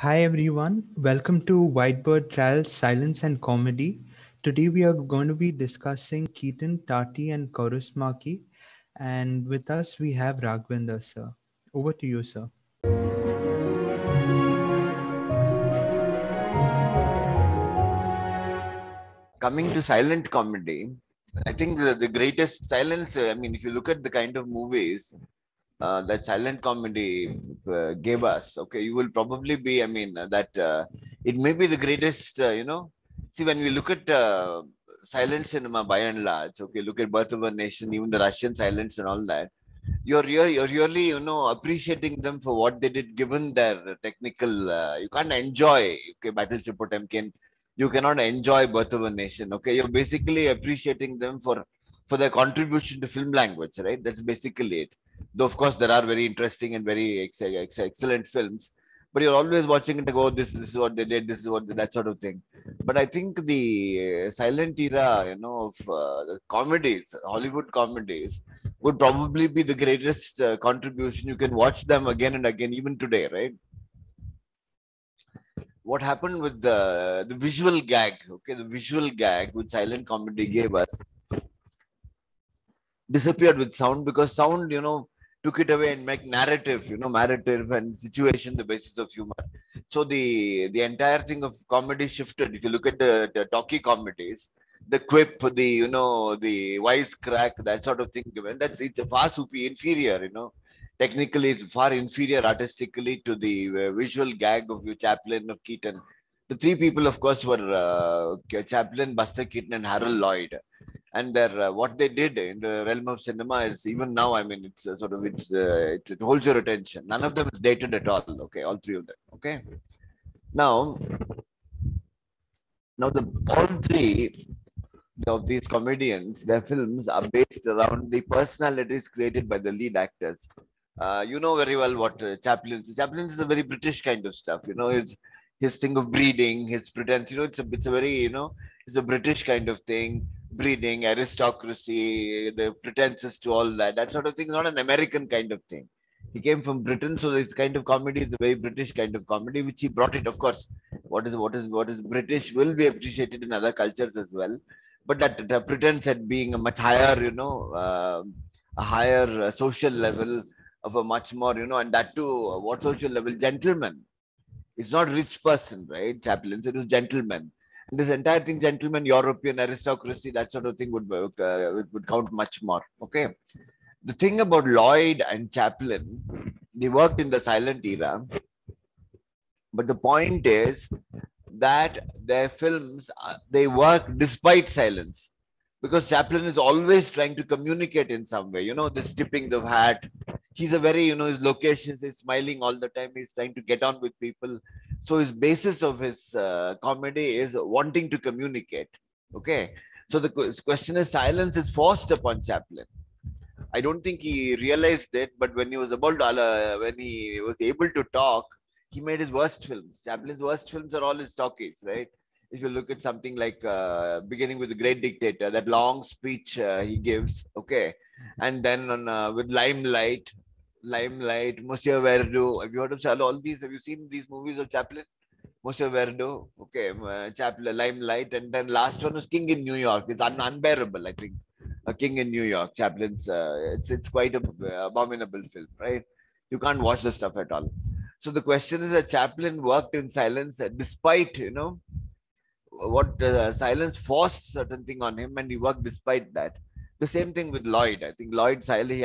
Hi everyone, welcome to Whitebirdtrails Silence and Comedy. Today we are going to be discussing Keaton, Tati and Kaurismaki, and with us we have Raghavendra sir. Over to you sir. Coming to silent comedy, I think the greatest silence, if you look at the kind of movies that silent comedy gave us, okay, you will probably be, that it may be the greatest, See, when we look at silent cinema by and large, okay, look at Birth of a Nation, even the Russian silence and all that, you're really, appreciating them for what they did given their technical, you can't enjoy, okay, Battleship Potemkin, you cannot enjoy Birth of a Nation. Okay, you're basically appreciating them for their contribution to film language, right? That's basically it. Though of course there are very interesting and very excellent films, but you're always watching it and go, oh, this is what they did, this is what that sort of thing. But I think the silent era, of the comedies, Hollywood comedies, would probably be the greatest contribution. You can watch them again and again, even today, right? What happened with the visual gag, okay, the visual gag which silent comedy gave us disappeared with sound because sound, took it away and make narrative, narrative and situation the basis of humor. So the entire thing of comedy shifted. If you look at the talkie comedies, the quip, the wisecrack, that sort of thing, and it's a far superior, inferior, technically it's far inferior artistically to the visual gag of your Chaplin, of Keaton. The three people, of course, were Chaplin, Buster Keaton, and Harold Lloyd. And their what they did in the realm of cinema is even now. I mean, it's it holds your attention. None of them is dated at all. Okay, all three of them. Okay, now the all three of these comedians, their films are based around the personalities created by the lead actors. You know very well what Chaplin's is a very British kind of stuff. It's his thing of breeding, his pretense. It's a very, it's a British kind of thing. Breeding, aristocracy, the pretenses to all that. That sort of thing is not an American kind of thing. He came from Britain, so this kind of comedy is a very British kind of comedy, which he brought it. Of course, what is British will be appreciated in other cultures as well, but that pretense at being a much higher, a higher social level of a much more, and that too, what social level? Gentleman. It's not rich person, right? Chaplains, it was gentlemen. And this entire thing, gentlemen, European aristocracy, that sort of thing would count much more. Okay. The thing about Lloyd and Chaplin, they worked in the silent era, but the point is that their films, they work despite silence, because Chaplin is always trying to communicate in some way. This tipping the hat. He's a very, his locations is smiling all the time. He's trying to get on with people. So his basis of his comedy is wanting to communicate. Okay. So the question is, silence is forced upon Chaplin. I don't think he realized it, but when he was when he was able to talk, he made his worst films. Chaplin's worst films are all his talkies, right? If you look at something like beginning with The Great Dictator, that long speech he gives, okay, and then with Limelight, Monsieur Verdu. Have you heard of all these? Have you seen these movies of Chaplin? Monsieur Verdu, okay, Chaplin, Limelight, and then last one was King in New York. It's unbearable, I think. A King in New York, Chaplin's. It's quite a abominable film, right? You can't watch the stuff at all. So the question is that Chaplin worked in silence despite, what silence forced certain thing on him, and he worked despite that. The same thing with Lloyd. I think Lloyd silently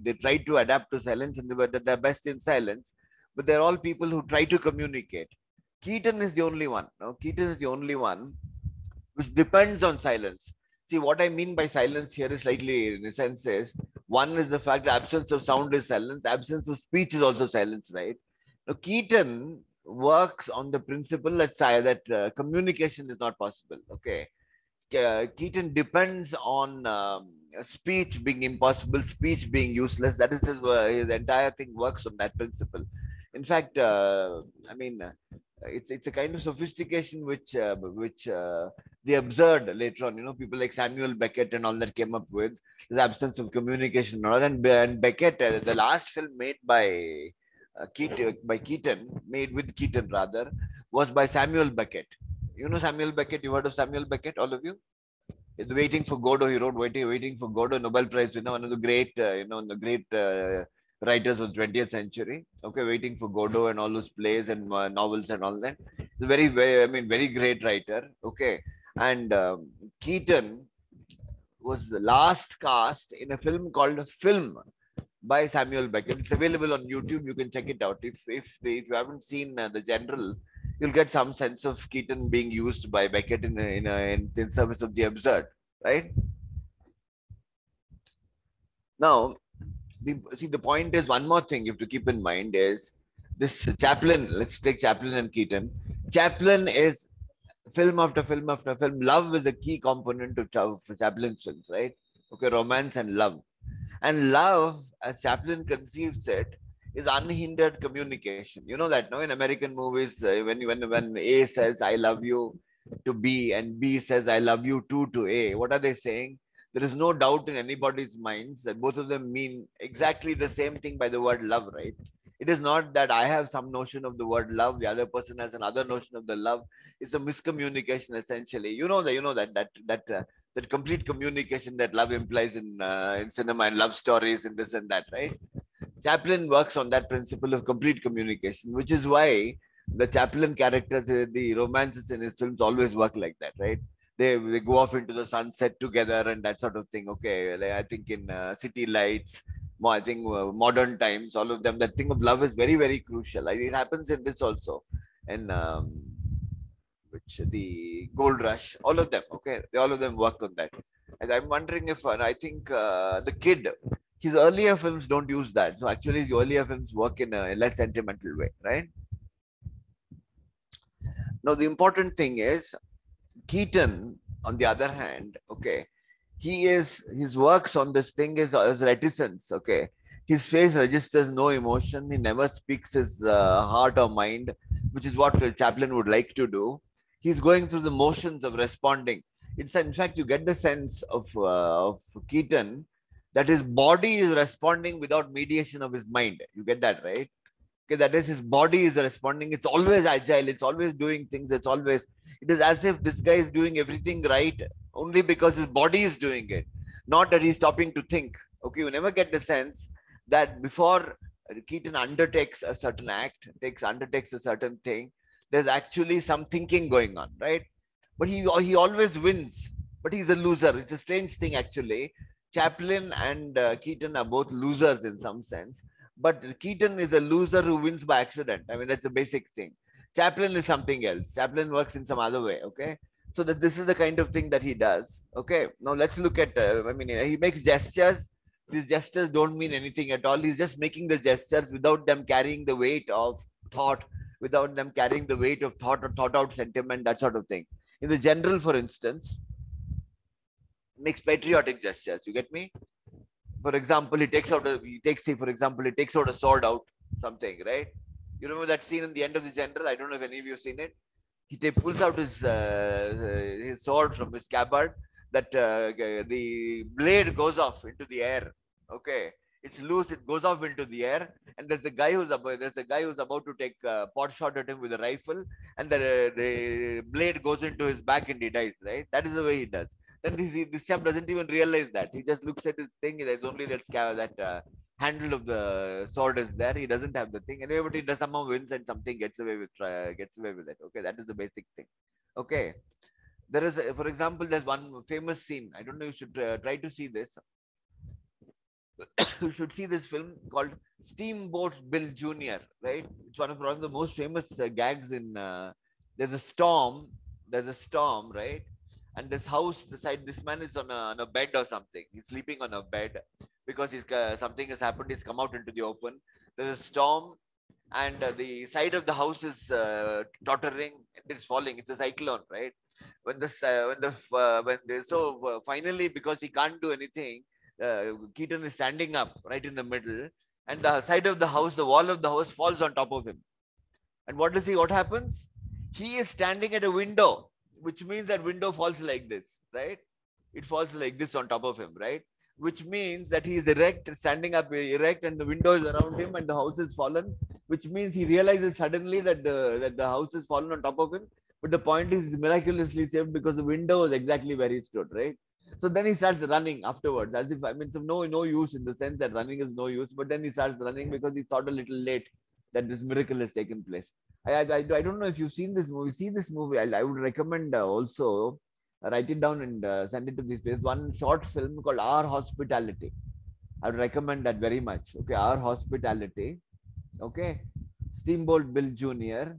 they tried to adapt to silence, and they were at their best in silence. But they're all people who try to communicate. Keaton is the only one. No? Keaton is the only one which depends on silence. See, what I mean by silence here is slightly, in a sense, is one is the fact that absence of sound is silence, absence of speech is also silence, right? Now, Keaton works on the principle that communication is not possible. Okay, Keaton depends on speech being impossible, speech being useless. That is his entire thing works on that principle. In fact, I mean, it's a kind of sophistication which they observed later on. People like Samuel Beckett and all that came up with the absence of communication and all. And Beckett, the last film made by by Keaton, made with Keaton rather, was by Samuel Beckett. You know Samuel Beckett? You heard of Samuel Beckett, all of you? Waiting for Godot, he wrote Waiting for Godot, Nobel Prize winner, one of the great, the great writers of the 20th century. Okay, Waiting for Godot and all those plays and novels and all that. He's a very great writer. Okay, and Keaton was the last cast in a film called Film by Samuel Beckett. It's available on YouTube. You can check it out. If you haven't seen the general, you'll get some sense of Keaton being used by Beckett in service of the absurd, right? Now, the point is, one more thing you have to keep in mind is this Chaplin. Let's take Chaplin and Keaton. Chaplin is film after film after film. Love is a key component of Chaplin's films, right? Okay, romance and love. And love, as Chaplin conceives it, is unhindered communication. You know that, no? In American movies, when A says "I love you" to B and B says "I love you too" to A, what are they saying? There is no doubt in anybody's minds that both of them mean exactly the same thing by the word love, right? It is not that I have some notion of the word love, the other person has another notion of the love. It's a miscommunication essentially. That complete communication that love implies in cinema and love stories and this and that, right? Chaplin works on that principle of complete communication, which is why the Chaplin characters, the romances in his films always work like that, right? They go off into the sunset together and that sort of thing. Okay, I think in City Lights, I think modern times, all of them, that thing of love is very, very crucial. It happens in this also. And the Gold Rush, all of them, okay, all of them work on that. And I'm wondering if, I think the Kid, his earlier films don't use that. So actually his earlier films work in a less sentimental way, right? Now, the important thing is, Keaton, on the other hand, okay, his works on this thing is reticence, okay. His face registers no emotion. He never speaks his heart or mind, which is what Chaplin would like to do. He's going through the motions of responding. In fact, you get the sense of Keaton that his body is responding without mediation of his mind. You get that, right? Okay, that is, his body is responding. It's always agile. It's always doing things. It is as if this guy is doing everything right only because his body is doing it, not that he's stopping to think. Okay, you never get the sense that before Keaton undertakes a certain act, undertakes a certain thing, there's actually some thinking going on, right? But he always wins, but he's a loser. It's a strange thing, actually. Chaplin and Keaton are both losers in some sense, but Keaton is a loser who wins by accident. I mean, that's the basic thing. Chaplin is something else. Chaplin works in some other way, okay? So that this is the kind of thing that he does, okay? Now let's look at, he makes gestures. These gestures don't mean anything at all. He's just making the gestures without them carrying the weight of thought, or thought out sentiment, that sort of thing. In the general, for instance, makes patriotic gestures. You get me? For example, he takes out a sword out, something, right? You remember that scene in the end of the general? I don't know if any of you have seen it. He pulls out his sword from his scabbard. That the blade goes off into the air. Okay, it's loose. It goes off into the air, and there's a guy who's about to take a pot shot at him with a rifle, and the blade goes into his back and he dies. Right? That is the way he does. Then this chap doesn't even realize that. He just looks at his thing. There's only that handle of the sword is there. He doesn't have the thing. Anyway, but he does somehow wins and something gets away with it. Okay, that is the basic thing. Okay. There is, for example, there's one famous scene. I don't know. You should try to see this. You should see this film called Steamboat Bill Jr. Right? It's one of the most famous gags in. There's a storm, right? And this house, this man is on a bed or something. He's sleeping on a bed because something has happened. He's come out into the open. There's a storm, and the side of the house is tottering. It's falling. It's a cyclone, right? Finally, because he can't do anything, Keaton is standing up right in the middle, and the side of the house, the wall of the house falls on top of him. And what happens? He is standing at a window, which means that window falls like this, right? It falls like this on top of him, right? Which means that he is standing up erect, and the window is around him, and the house is fallen. which means he realizes suddenly that the house has fallen on top of him. But the point is, he's miraculously saved because the window was exactly where he stood, right? So then he starts running afterwards, as if, I mean, so no use, in the sense that running is no use. But then he starts running because he thought a little late that this miracle has taken place. I don't know if you've seen this movie. See this movie. I would recommend also write it down and send it to this place. One short film called Our Hospitality. I would recommend that very much. Okay, Our Hospitality. Okay, Steamboat Bill Jr.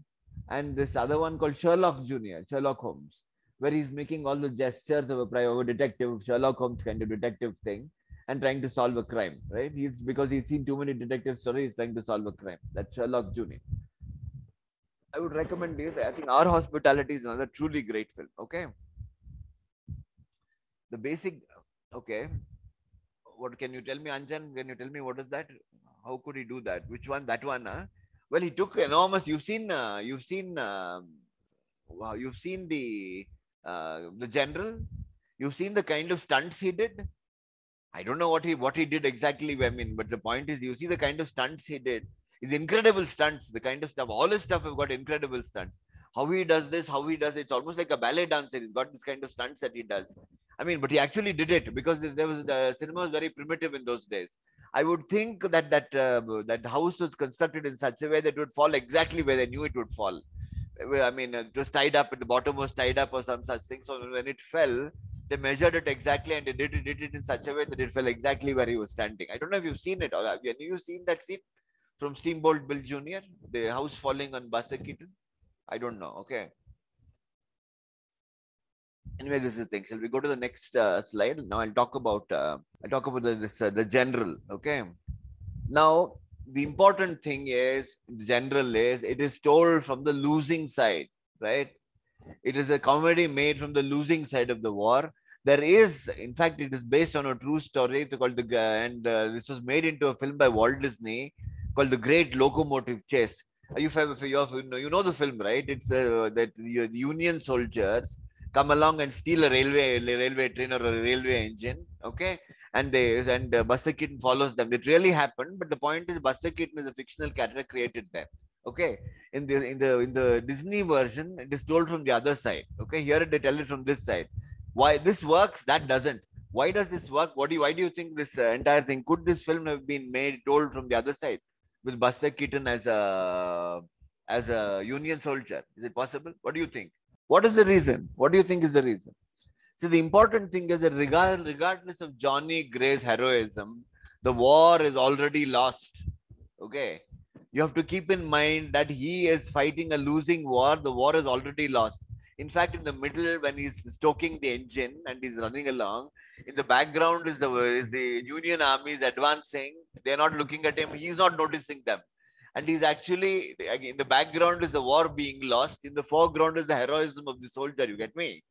and this other one called Sherlock Jr., Sherlock Holmes, where he's making all the gestures of a detective, Sherlock Holmes kind of detective thing, and trying to solve a crime, right? Because he's seen too many detective stories, he's trying to solve a crime. That's Sherlock Jr. I would recommend this. I think Our Hospitality is another truly great film. Okay. The basic, okay. What can you tell me, Anjan? Can you tell me what is that? How could he do that? Which one? That one? Huh? Well, he took enormous. Wow, you've seen the general. You've seen the kind of stunts he did. I don't know what he did exactly. I mean, but the point is, you see the kind of stunts he did. It's incredible stunts. The kind of stuff. All his stuff have got incredible stunts. How he does this, how he does it, it's almost like a ballet dancer. He's got this kind of stunts that he does. I mean, but he actually did it because the cinema was very primitive in those days. I would think that house was constructed in such a way that it would fall exactly where they knew it would fall. I mean, it was tied up, at the bottom was tied up or some such thing. So when it fell, they measured it exactly and they did it in such a way that it fell exactly where he was standing. I don't know if you've seen it or have you seen that scene from Steamboat Bill Jr., the house falling on Buster Keaton? I don't know. Okay. Anyway, this is the thing. Shall we go to the next slide? Now I'll talk about the general. Okay. Now the important thing is, general is, it is told from the losing side, right? It is a comedy made from the losing side of the war. There is, in fact, it is based on a true story. It's called this was made into a film by Walt Disney called The Great Locomotive Chase. Are you you know the film, right? It's that the Union soldiers come along and steal a railway train or a railway engine. Okay, and Buster Keaton follows them. It really happened, but the point is, Buster Keaton is a fictional character created there. Okay, in the Disney version, it is told from the other side. Okay, here they tell it from this side. Why this works, that doesn't. Why does this work? Why do you think this entire thing? Could this film have been told from the other side, with Buster Keaton as a Union soldier? Is it possible? What do you think? What is the reason? What do you think is the reason? So the important thing is that regardless of Johnny Gray's heroism, the war is already lost. Okay. You have to keep in mind that he is fighting a losing war. The war is already lost. In fact, in the middle, when he's stoking the engine and he's running along, in the background is the Union army is advancing. They're not looking at him. He's not noticing them. And he's actually, in the background is the war being lost. In the foreground is the heroism of the soldier. You get me?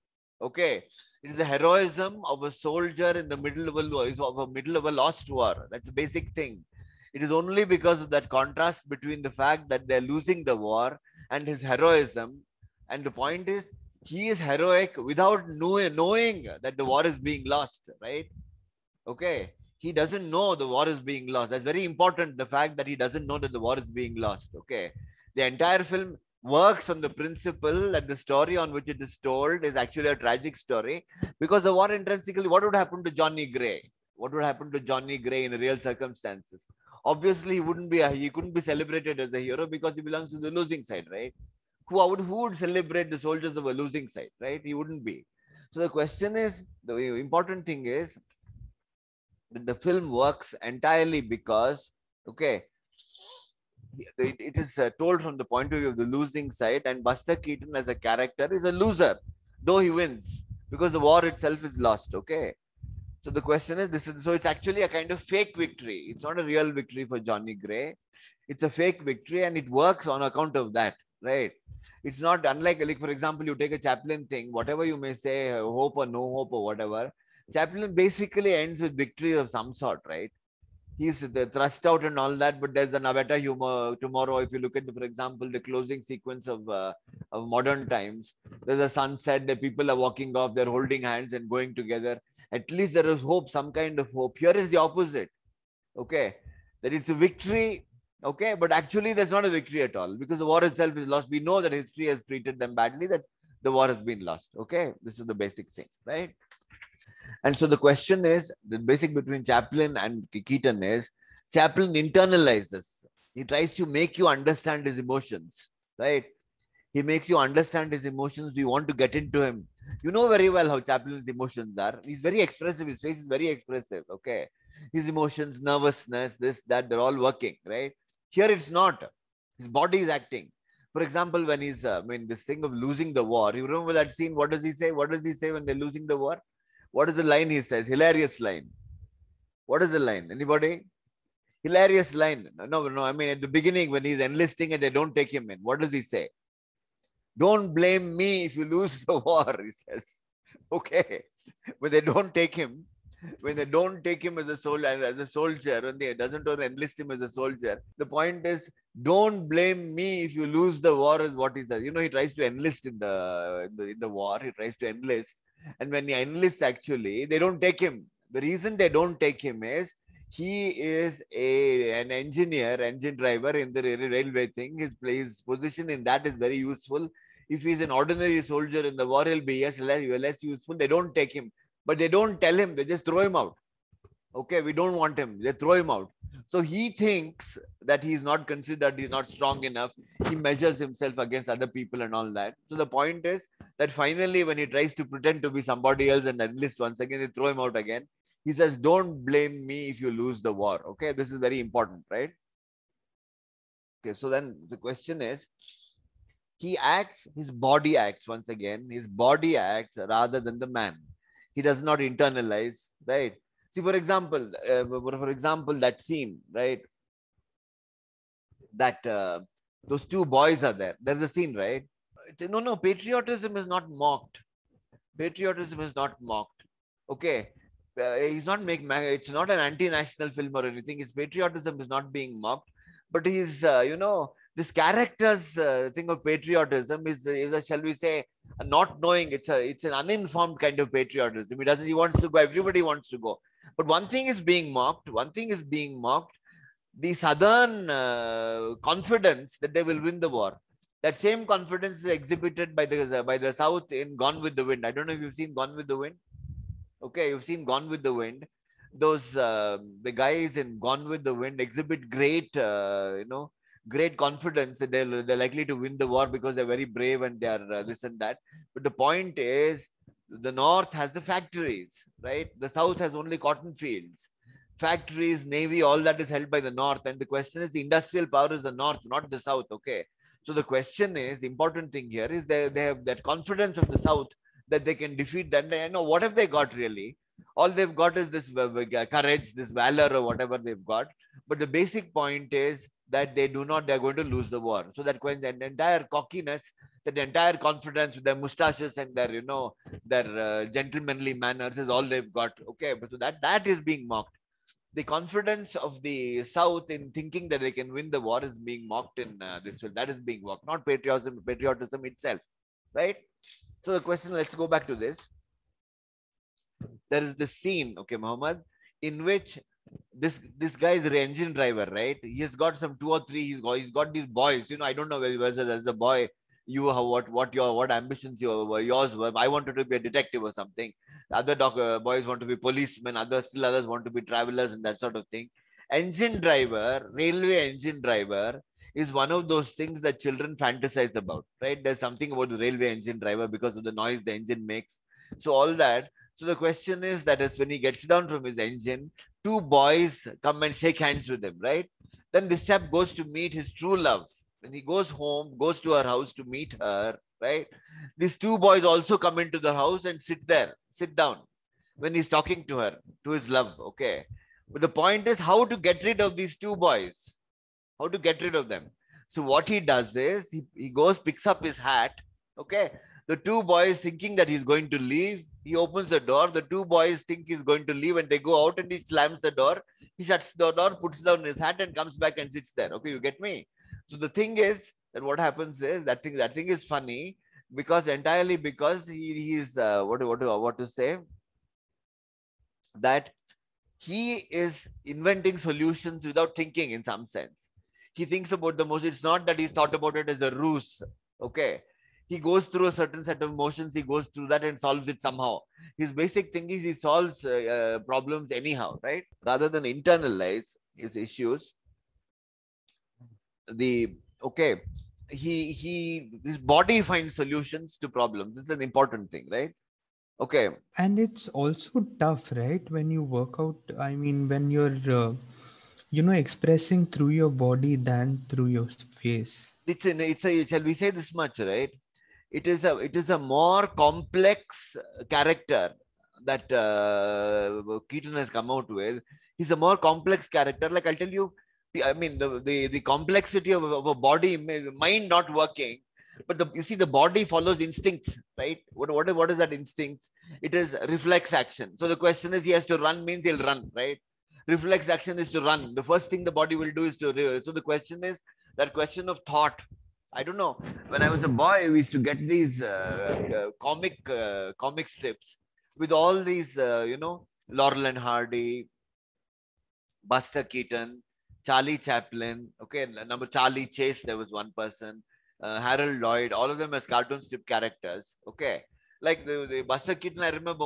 Okay. It is the heroism of a soldier in the middle of a lost war. That's a basic thing. It is only because of that contrast between the fact that they're losing the war and his heroism. And the point is, he is heroic without knowing that the war is being lost, right? Okay. He doesn't know the war is being lost. That's very important, the fact that he doesn't know that the war is being lost. Okay. The entire film works on the principle that the story on which it is told is actually a tragic story, because the war intrinsically, what would happen to Johnny Gray? What would happen to Johnny Gray in real circumstances? Obviously, he couldn't be celebrated as a hero because he belongs to the losing side, right? Who would celebrate the soldiers of a losing side, right? He wouldn't be. So the question is, the important thing is that the film works entirely because, okay, it is told from the point of view of the losing side, and Buster Keaton as a character is a loser, though he wins, because the war itself is lost. Okay. So the question is, so it's actually a kind of fake victory. It's not a real victory for Johnny Gray. It's a fake victory, and it works on account of that, right? It's not unlike, like, for example, you take a Chaplin thing, whatever you may say, hope or no hope or whatever, Chaplin basically ends with victory of some sort, right? He's the thrust out and all that, but there's a better humor tomorrow. If you look at, for example, the closing sequence of modern times, there's a sunset, the people are walking off, they're holding hands and going together. At least there is hope, some kind of hope. Here is the opposite. Okay. That it's a victory. Okay, but actually there's not a victory at all because the war itself is lost. We know that history has treated them badly, that the war has been lost. Okay, this is the basic thing, right? And so the question is, the basic between Chaplin and Keaton is, Chaplin internalizes. He tries to make you understand his emotions, right? He makes you understand his emotions. You want to get into him. You know very well how Chaplin's emotions are. He's very expressive. His face is very expressive. Okay. His emotions, nervousness, this, that, they're all working, right? Here it's not. His body is acting. For example, when he's, this thing of losing the war, you remember that scene? What does he say? What does he say when they're losing the war? What is the line he says? Hilarious line. What is the line? Anybody? Hilarious line. No. I mean, at the beginning, when he's enlisting and they don't take him in, what does he say? Don't blame me if you lose the war, he says. Okay. But they don't take him. When they don't take him as a soldier, when they doesn't enlist him as a soldier, the point is, don't blame me if you lose the war, is what he says. You know, he tries to enlist in the war. He tries to enlist. And when he enlists, actually, they don't take him. The reason they don't take him is he is an engine driver in the railway thing. His position in that is very useful. If he's an ordinary soldier in the war, he'll be less useful. They don't take him, but they don't tell him. They just throw him out. Okay, we don't want him. They throw him out. So he thinks that he's not considered, he's not strong enough. He measures himself against other people and all that. So the point is that finally, when he tries to pretend to be somebody else and enlist once again, they throw him out again. He says, don't blame me if you lose the war. Okay, this is very important, right? Okay, so then the question is, he acts, his body acts once again. His body acts rather than the man. He does not internalize, right? See, for example, that scene, right? That those two boys are there. There's a scene, right? No, patriotism is not mocked. Patriotism is not mocked. Okay. He's not making, it's not an anti-national film or anything. His patriotism is not being mocked. But he's, this character's thing of patriotism is a, shall we say, not knowing. It's an uninformed kind of patriotism. He wants to go. Everybody wants to go. But one thing is being mocked. The southern confidence that they will win the war. That same confidence is exhibited by the South in Gone with the Wind. I don't know if you've seen Gone with the Wind. Okay, you've seen Gone with the Wind. Those the guys in Gone with the Wind exhibit great, great confidence that they're likely to win the war because they're very brave and they are this and that. But the point is, the North has the factories, right? The South has only cotton fields. Factories, navy, all that is held by the North. And the question is, the industrial power is the North, not the South. Okay. So the question is, the important thing here is they have that confidence of the South that they can defeat that. I know what have they got really? All they've got is this courage, this valor, or whatever they've got. But the basic point is that they're going to lose the war. So that the entire cockiness, that the entire confidence with their mustaches and their, their gentlemanly manners is all they've got. Okay, but so that is being mocked. The confidence of the South in thinking that they can win the war is being mocked in this film. That is being mocked, not patriotism itself, right? So the question, let's go back to this. There is this scene, okay, Mohammed, in which this guy is an engine driver, right? He has got some 2 or 3. He's got these boys. I don't know whether as a boy what ambitions yours were. I wanted to be a detective or something. Other boys want to be policemen. Others want to be travelers and that sort of thing. Railway engine driver is one of those things that children fantasize about, right? There's something about the railway engine driver because of the noise the engine makes. So all that. So the question is that is when he gets down from his engine, 2 boys come and shake hands with him, right? Then this chap goes to meet his true love. When he goes home, goes to her house to meet her, right? These 2 boys also come into the house and sit down when he's talking to her, to his love, okay? But the point is how to get rid of these 2 boys. How to get rid of them. So what he does is, he goes, picks up his hat, okay? The 2 boys thinking that he's going to leave, he opens the door. The 2 boys think he's going to leave and they go out and he slams the door. He shuts the door, puts down his hat and comes back and sits there. Okay, you get me? So the thing is that what happens is that thing is funny because entirely because he is what to say, that he is inventing solutions without thinking in some sense. He thinks about the motion. It's not that he's thought about it as a ruse. Okay. He goes through a certain set of motions. He goes through that and solves it somehow. His basic thing is he solves problems anyhow, right? Rather than internalize his issues. Okay, his body finds solutions to problems. This is an important thing, right? Okay. And it's also tough, right? When you work out, I mean, when you're, expressing through your body than through your face. Shall we say this much, right? It is a more complex character that Keaton has come out with. He's a more complex character. Like I'll tell you, I mean, the complexity of a body, mind not working, but you see, the body follows instincts, right? What is that instinct? It is reflex action. So the question is, he has to run means he'll run, right? Reflex action is to run. The first thing the body will do is to. So the question is that question of thought. I don't know. When I was a boy, we used to get these comic strips with all these, Laurel and Hardy, Buster Keaton, Charlie Chaplin. Okay, number Charlie Chase. There was one person. Harold Lloyd. All of them as cartoon strip characters. Okay, like the Buster Keaton. I remember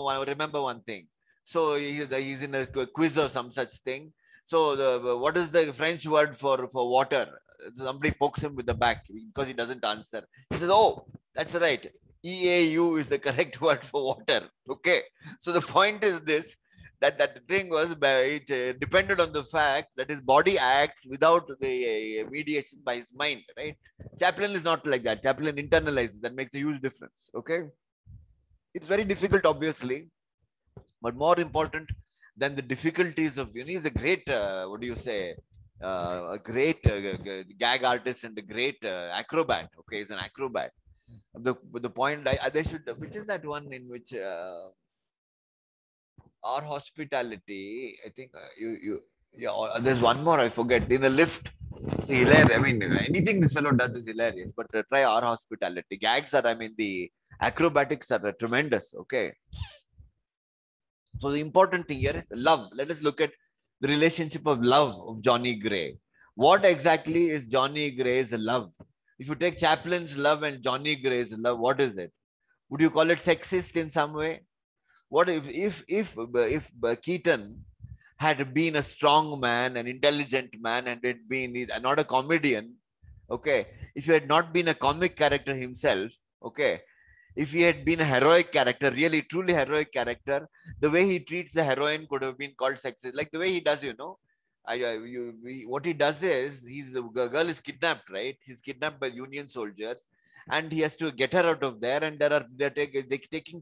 one thing. So he's in a quiz or some such thing. So what is the French word for water? Somebody pokes him with the back because he doesn't answer. He says, "Oh, that's right. EAU is the correct word for water." Okay. So the point is this, that the thing was, it depended on the fact that his body acts without the mediation by his mind, right? Chaplin is not like that. Chaplin internalizes. That makes a huge difference. Okay. It's very difficult, obviously, but more important than the difficulties of, he's a great, what do you say, a great gag artist and a great acrobat. Okay, he's an acrobat. The point, they should, which is that one in which our hospitality, I think there's one more, I forget, in the lift. It's hilarious. I mean, anything this fellow does is hilarious, but try our hospitality. Gags are, I mean, the acrobatics are tremendous. Okay. So the important thing here is love. Let us look at the relationship of love of Johnny Gray. What exactly is Johnny Gray's love? If you take Chaplin's love and Johnny Gray's love, what is it? Would you call it sexist in some way? What if Keaton had been a strong man, an intelligent man, and had been not a comedian? Okay, if he had not been a comic character himself, okay, if he had been a heroic character, really truly heroic character, the way he treats the heroine could have been called sexist. Like the way he does, what he does is, the girl is kidnapped, right? He's kidnapped by Union soldiers, and he has to get her out of there. And they're taking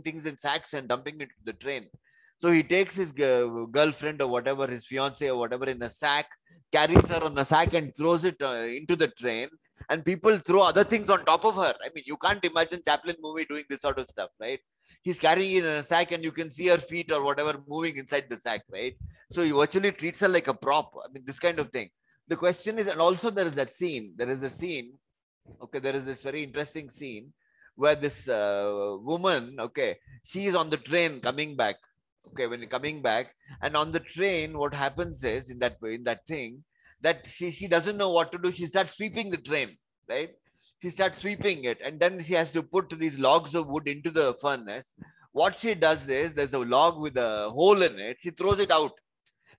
things in sacks and dumping it to the train. So he takes his girlfriend or whatever, his fiance or whatever, in a sack, carries her on a sack and throws it into the train. And people throw other things on top of her. I mean, you can't imagine Chaplin movie doing this sort of stuff, right? He's carrying it in a sack and you can see her feet or whatever moving inside the sack, right? So he virtually treats her like a prop. I mean, this kind of thing. The question is, and also there is that scene. There is a scene, okay, there is this very interesting scene where this woman, okay, she is on the train coming back. Okay, when you're coming back, and on the train, what happens is, in that thing, that she doesn't know what to do. She starts sweeping the train, right? She starts sweeping it, and then she has to put these logs of wood into the furnace. What she does is, there's a log with a hole in it. She throws it out.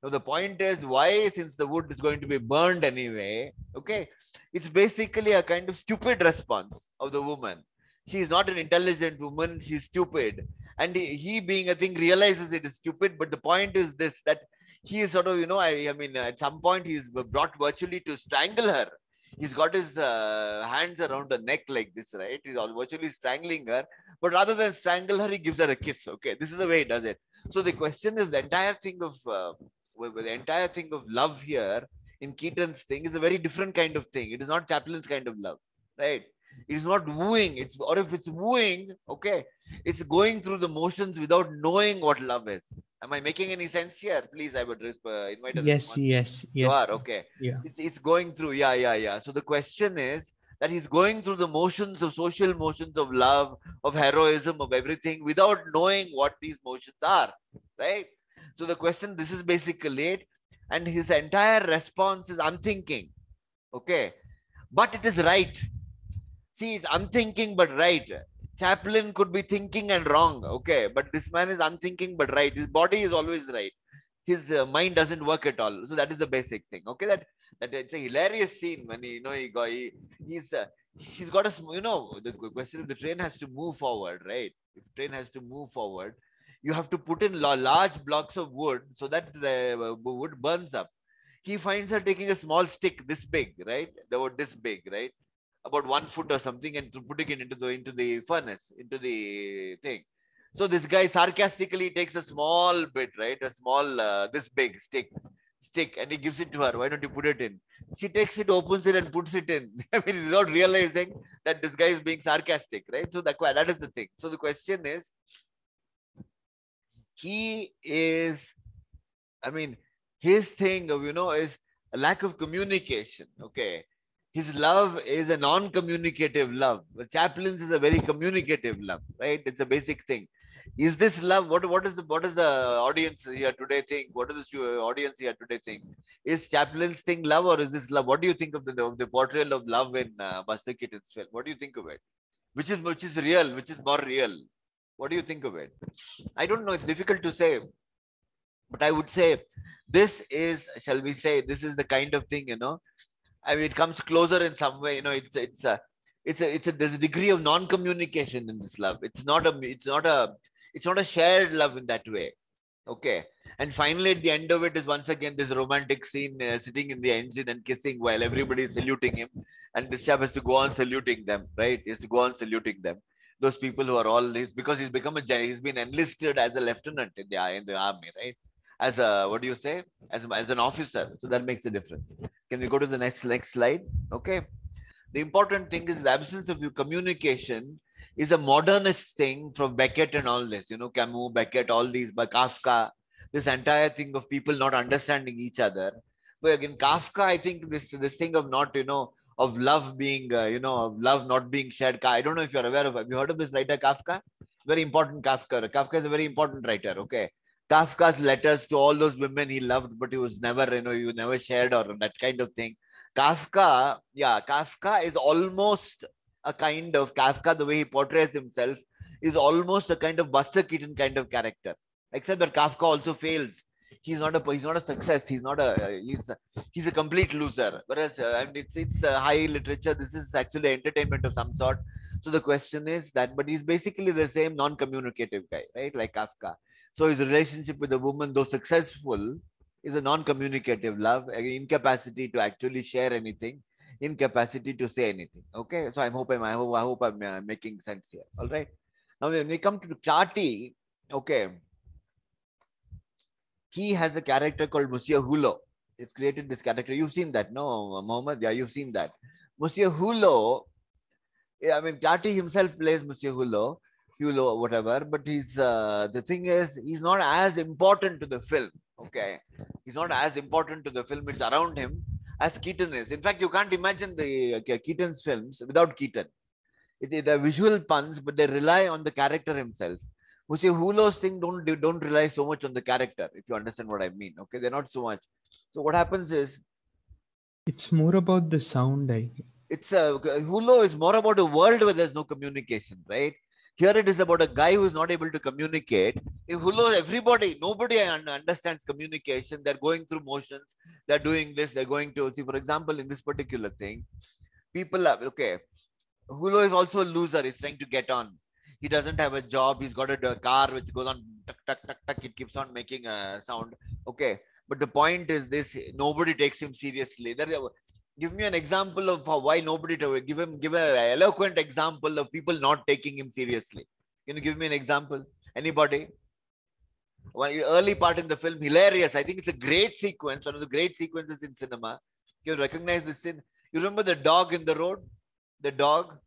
Now the point is, why? Since the wood is going to be burned anyway, okay, it's basically a kind of stupid response of the woman. She is not an intelligent woman. She's stupid. And he being a thing realizes it is stupid. But the point is this, that he is sort of, I mean, at some point he's brought virtually to strangle her. He's got his hands around her neck like this, right? He's virtually strangling her. But rather than strangle her, he gives her a kiss. Okay, this is the way he does it. So the question is, the entire thing of love here in Keaton's thing is a very different kind of thing. It is not Chaplin's kind of love, right? It's not wooing. Or if it's wooing, okay, it's going through the motions without knowing what love is. Am I making any sense here? Please, I would invite a Yes, response. yes, You yes. are, okay. Yeah. It's going through, yeah. So the question is that he's going through the motions of social motions of love, of heroism, of everything without knowing what these motions are, right? So the question, this is basically it. And his entire response is unthinking. Okay. But it is right. See, it's unthinking but right. Chaplin could be thinking and wrong. Okay. But this man is unthinking but right. His body is always right. His mind doesn't work at all. So that is the basic thing. Okay. That it's a hilarious scene when he's got a, the question of the train has to move forward, right? If train has to move forward, you have to put in large blocks of wood so that the wood burns up. He finds her taking a small stick this big, right? The wood this big, right? About 1 foot or something, and putting it into the furnace, into the thing. So this guy sarcastically takes a small bit, right? A small this big stick, and he gives it to her. Why don't you put it in? She takes it, opens it, and puts it in. I mean, without realizing that this guy is being sarcastic, right? So that is the thing. So the question is, he is, I mean, his thing of, is a lack of communication. Okay. His love is a non-communicative love. Chaplin's is a very communicative love, right? It's a basic thing. Is this love? What is the audience here today think? What does the audience here today think? Is Chaplin's thing love, or is this love? What do you think of the portrayal of love in Buster Keaton's film? What do you think of it? Which is real? Which is more real? What do you think of it? I don't know. It's difficult to say, but I would say this is, shall we say, this is the kind of thing, I mean, it comes closer in some way. There's a degree of non-communication in this love. It's not a shared love in that way. Okay. And finally, at the end of it is once again this romantic scene, sitting in the engine and kissing while everybody is saluting him, and this chap has to go on saluting them, right? He has to go on saluting them. Those people who are all because he's been enlisted as a lieutenant in the army, right? As a, what do you say? As an officer. So that makes a difference. Can we go to the next slide? Okay. The important thing is the absence of communication is a modernist thing from Beckett and all this, Camus, Beckett, all these, by Kafka, this entire thing of people not understanding each other. But again, Kafka, I think this thing of not, of love being, of love not being shared. I don't know if you're aware of, have you heard of this writer Kafka? Very important Kafka. Kafka is a very important writer, okay? Kafka's letters to all those women he loved, but he was never, you never shared, or that kind of thing. Kafka is almost a kind of Kafka, the way he portrays himself is almost a kind of Buster Keaton kind of character, except that Kafka also fails. He's not a success. He's a complete loser. Whereas I mean, it's high literature. This is actually entertainment of some sort. So the question is that, but he's basically the same non-communicative guy, right? Like Kafka. So his relationship with a woman, though successful, is a non-communicative love, incapacity to actually share anything, incapacity to say anything. Okay, so I hope I'm making sense here. All right. Now when we come to Tati, okay, he has a character called Monsieur Hulot. He's created this character. You've seen that, no, Mohammed? Yeah, you've seen that. Monsieur Hulot. I mean, Tati himself plays Monsieur Hulot. Whatever, but the thing is, he's not as important to the film. Okay, he's not as important to the film. It's around him as Keaton is. In fact, you can't imagine the Keaton's films without Keaton. They're visual puns, but they rely on the character himself. Monsieur Hulot's thing don't rely so much on the character, if you understand what I mean. Okay, they're not so much. So what happens is, it's more about the sound. Hulot is more about a world where there's no communication, right? Here it is about a guy who is not able to communicate. In Hulot, nobody understands communication. They're going through motions. They're doing this. They're going to see, for example, in this particular thing, people are, okay, Hulot is also a loser. He's trying to get on. He doesn't have a job. He's got a car which goes on, tuck, tuck, tuck, tuck. It keeps on making a sound. Okay. But the point is this, nobody takes him seriously. Give me an example of why nobody give an eloquent example of people not taking him seriously. Can you give me an example? Anybody? One early part in the film, hilarious. I think it's a great sequence, one of the great sequences in cinema. You recognize this scene. You remember the dog in the road? The dog?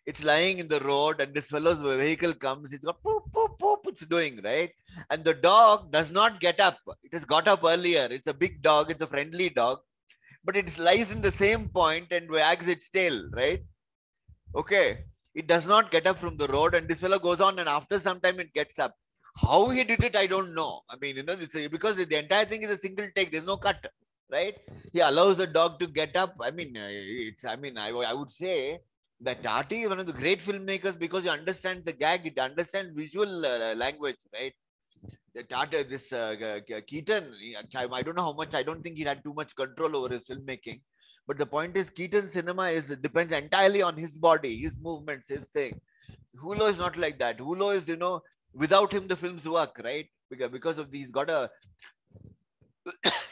It's lying in the road and this fellow's vehicle comes. It's got poop, poop, poop. It's doing, right? And the dog does not get up. It has got up earlier. It's a big dog. It's a friendly dog. But it lies in the same point and wags its tail, right? Okay. It does not get up from the road, and this fellow goes on, and after some time it gets up. How he did it, I don't know. I mean, because the entire thing is a single take. There's no cut. right? He allows the dog to get up. I mean, I would say that Tati is one of the great filmmakers because he understands the gag, it understands visual language, right? The Tata, this Keaton, I don't know how much, I don't think he had too much control over his filmmaking. But the point is, Keaton's cinema depends entirely on his body, his movements, his thing. Hulo is not like that. Hulo is, without him, the films work, right? Because of these, got a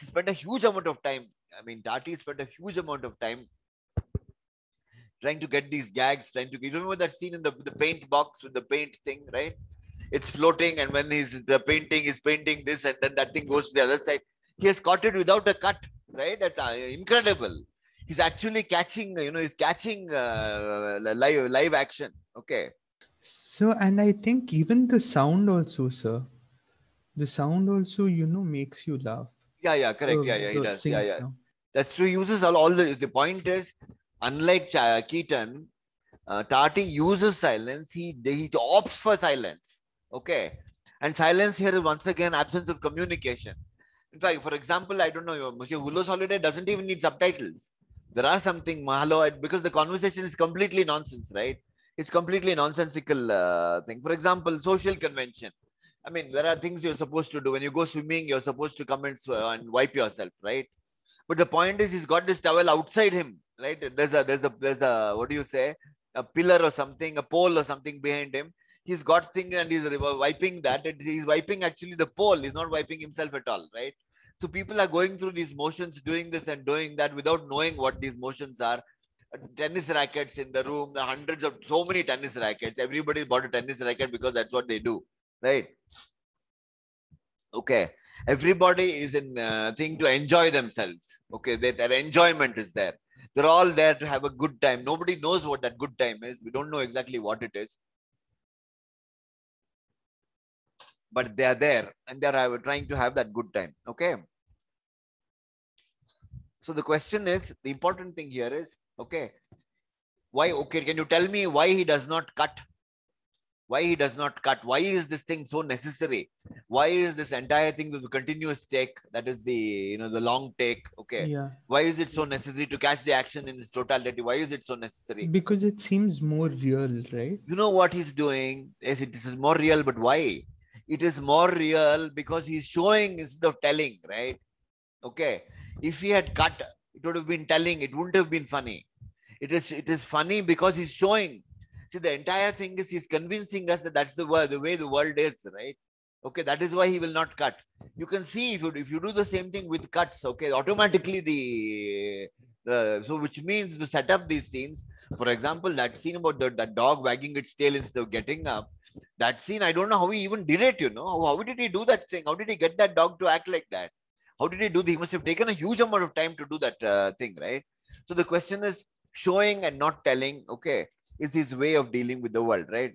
spent a huge amount of time. I mean, Tati spent a huge amount of time trying to get these gags, trying to. You remember that scene in the paint box with the paint thing, right? It's floating, and when he's painting this, and then that thing goes to the other side. He has caught it without a cut, right? That's incredible. He's actually catching, he's catching live action. Okay. So, and I think even the sound also, sir, the sound also, makes you laugh. Yeah, correct. Yeah, he The does. sing Yeah. sound. That's true. He uses all the point is, unlike Keaton, Tati uses silence. He opts for silence. Okay. And silence here is once again absence of communication. In fact, for example, I don't know, Monsieur Hulo's Holiday doesn't even need subtitles. There are something, Mahalo, because the conversation is completely nonsense, right? It's completely nonsensical thing. For example, social convention. I mean, there are things you're supposed to do. When you go swimming, you're supposed to come and wipe yourself, right? But the point is, he's got this towel outside him, right? There's a what do you say? A pillar or something, a pole or something behind him. He's got thing and he's wiping that. He's wiping actually the pole. He's not wiping himself at all, right? So people are going through these motions, doing this and doing that without knowing what these motions are. Tennis rackets in the room, the hundreds of so many tennis rackets. Everybody bought a tennis racket because that's what they do, right? Okay, everybody is in thing to enjoy themselves. Okay, their enjoyment is there. They're all there to have a good time. Nobody knows what that good time is. We don't know exactly what it is, but they are there and they're trying to have that good time. Okay, so the question is, the important thing here is, okay, why? Okay, can you tell me why he does not cut? Why he does not cut? Why is this thing so necessary? Why is this entire thing with the continuous take, that is the long take? Okay, Yeah. why is it so necessary to catch the action in its totality? Why is it so necessary? Because it seems more real, right? You know what he's doing? Yes, it is more real, but why? It is more real because he's showing instead of telling, right? Okay, if he had cut, it would have been telling. It wouldn't have been funny. It is funny because he's showing. See, the entire thing is he's convincing us that that's the way the world is, right? Okay, that is why he will not cut. You can see if you do the same thing with cuts, okay, automatically so which means to set up these scenes. For example, that scene about that dog wagging its tail instead of getting up. That scene, I don't know how he even did it. How did he do that thing? How did he get that dog to act like that? How did he do? He must have taken a huge amount of time to do that thing, right? So the question is, showing and not telling, okay, is his way of dealing with the world, right?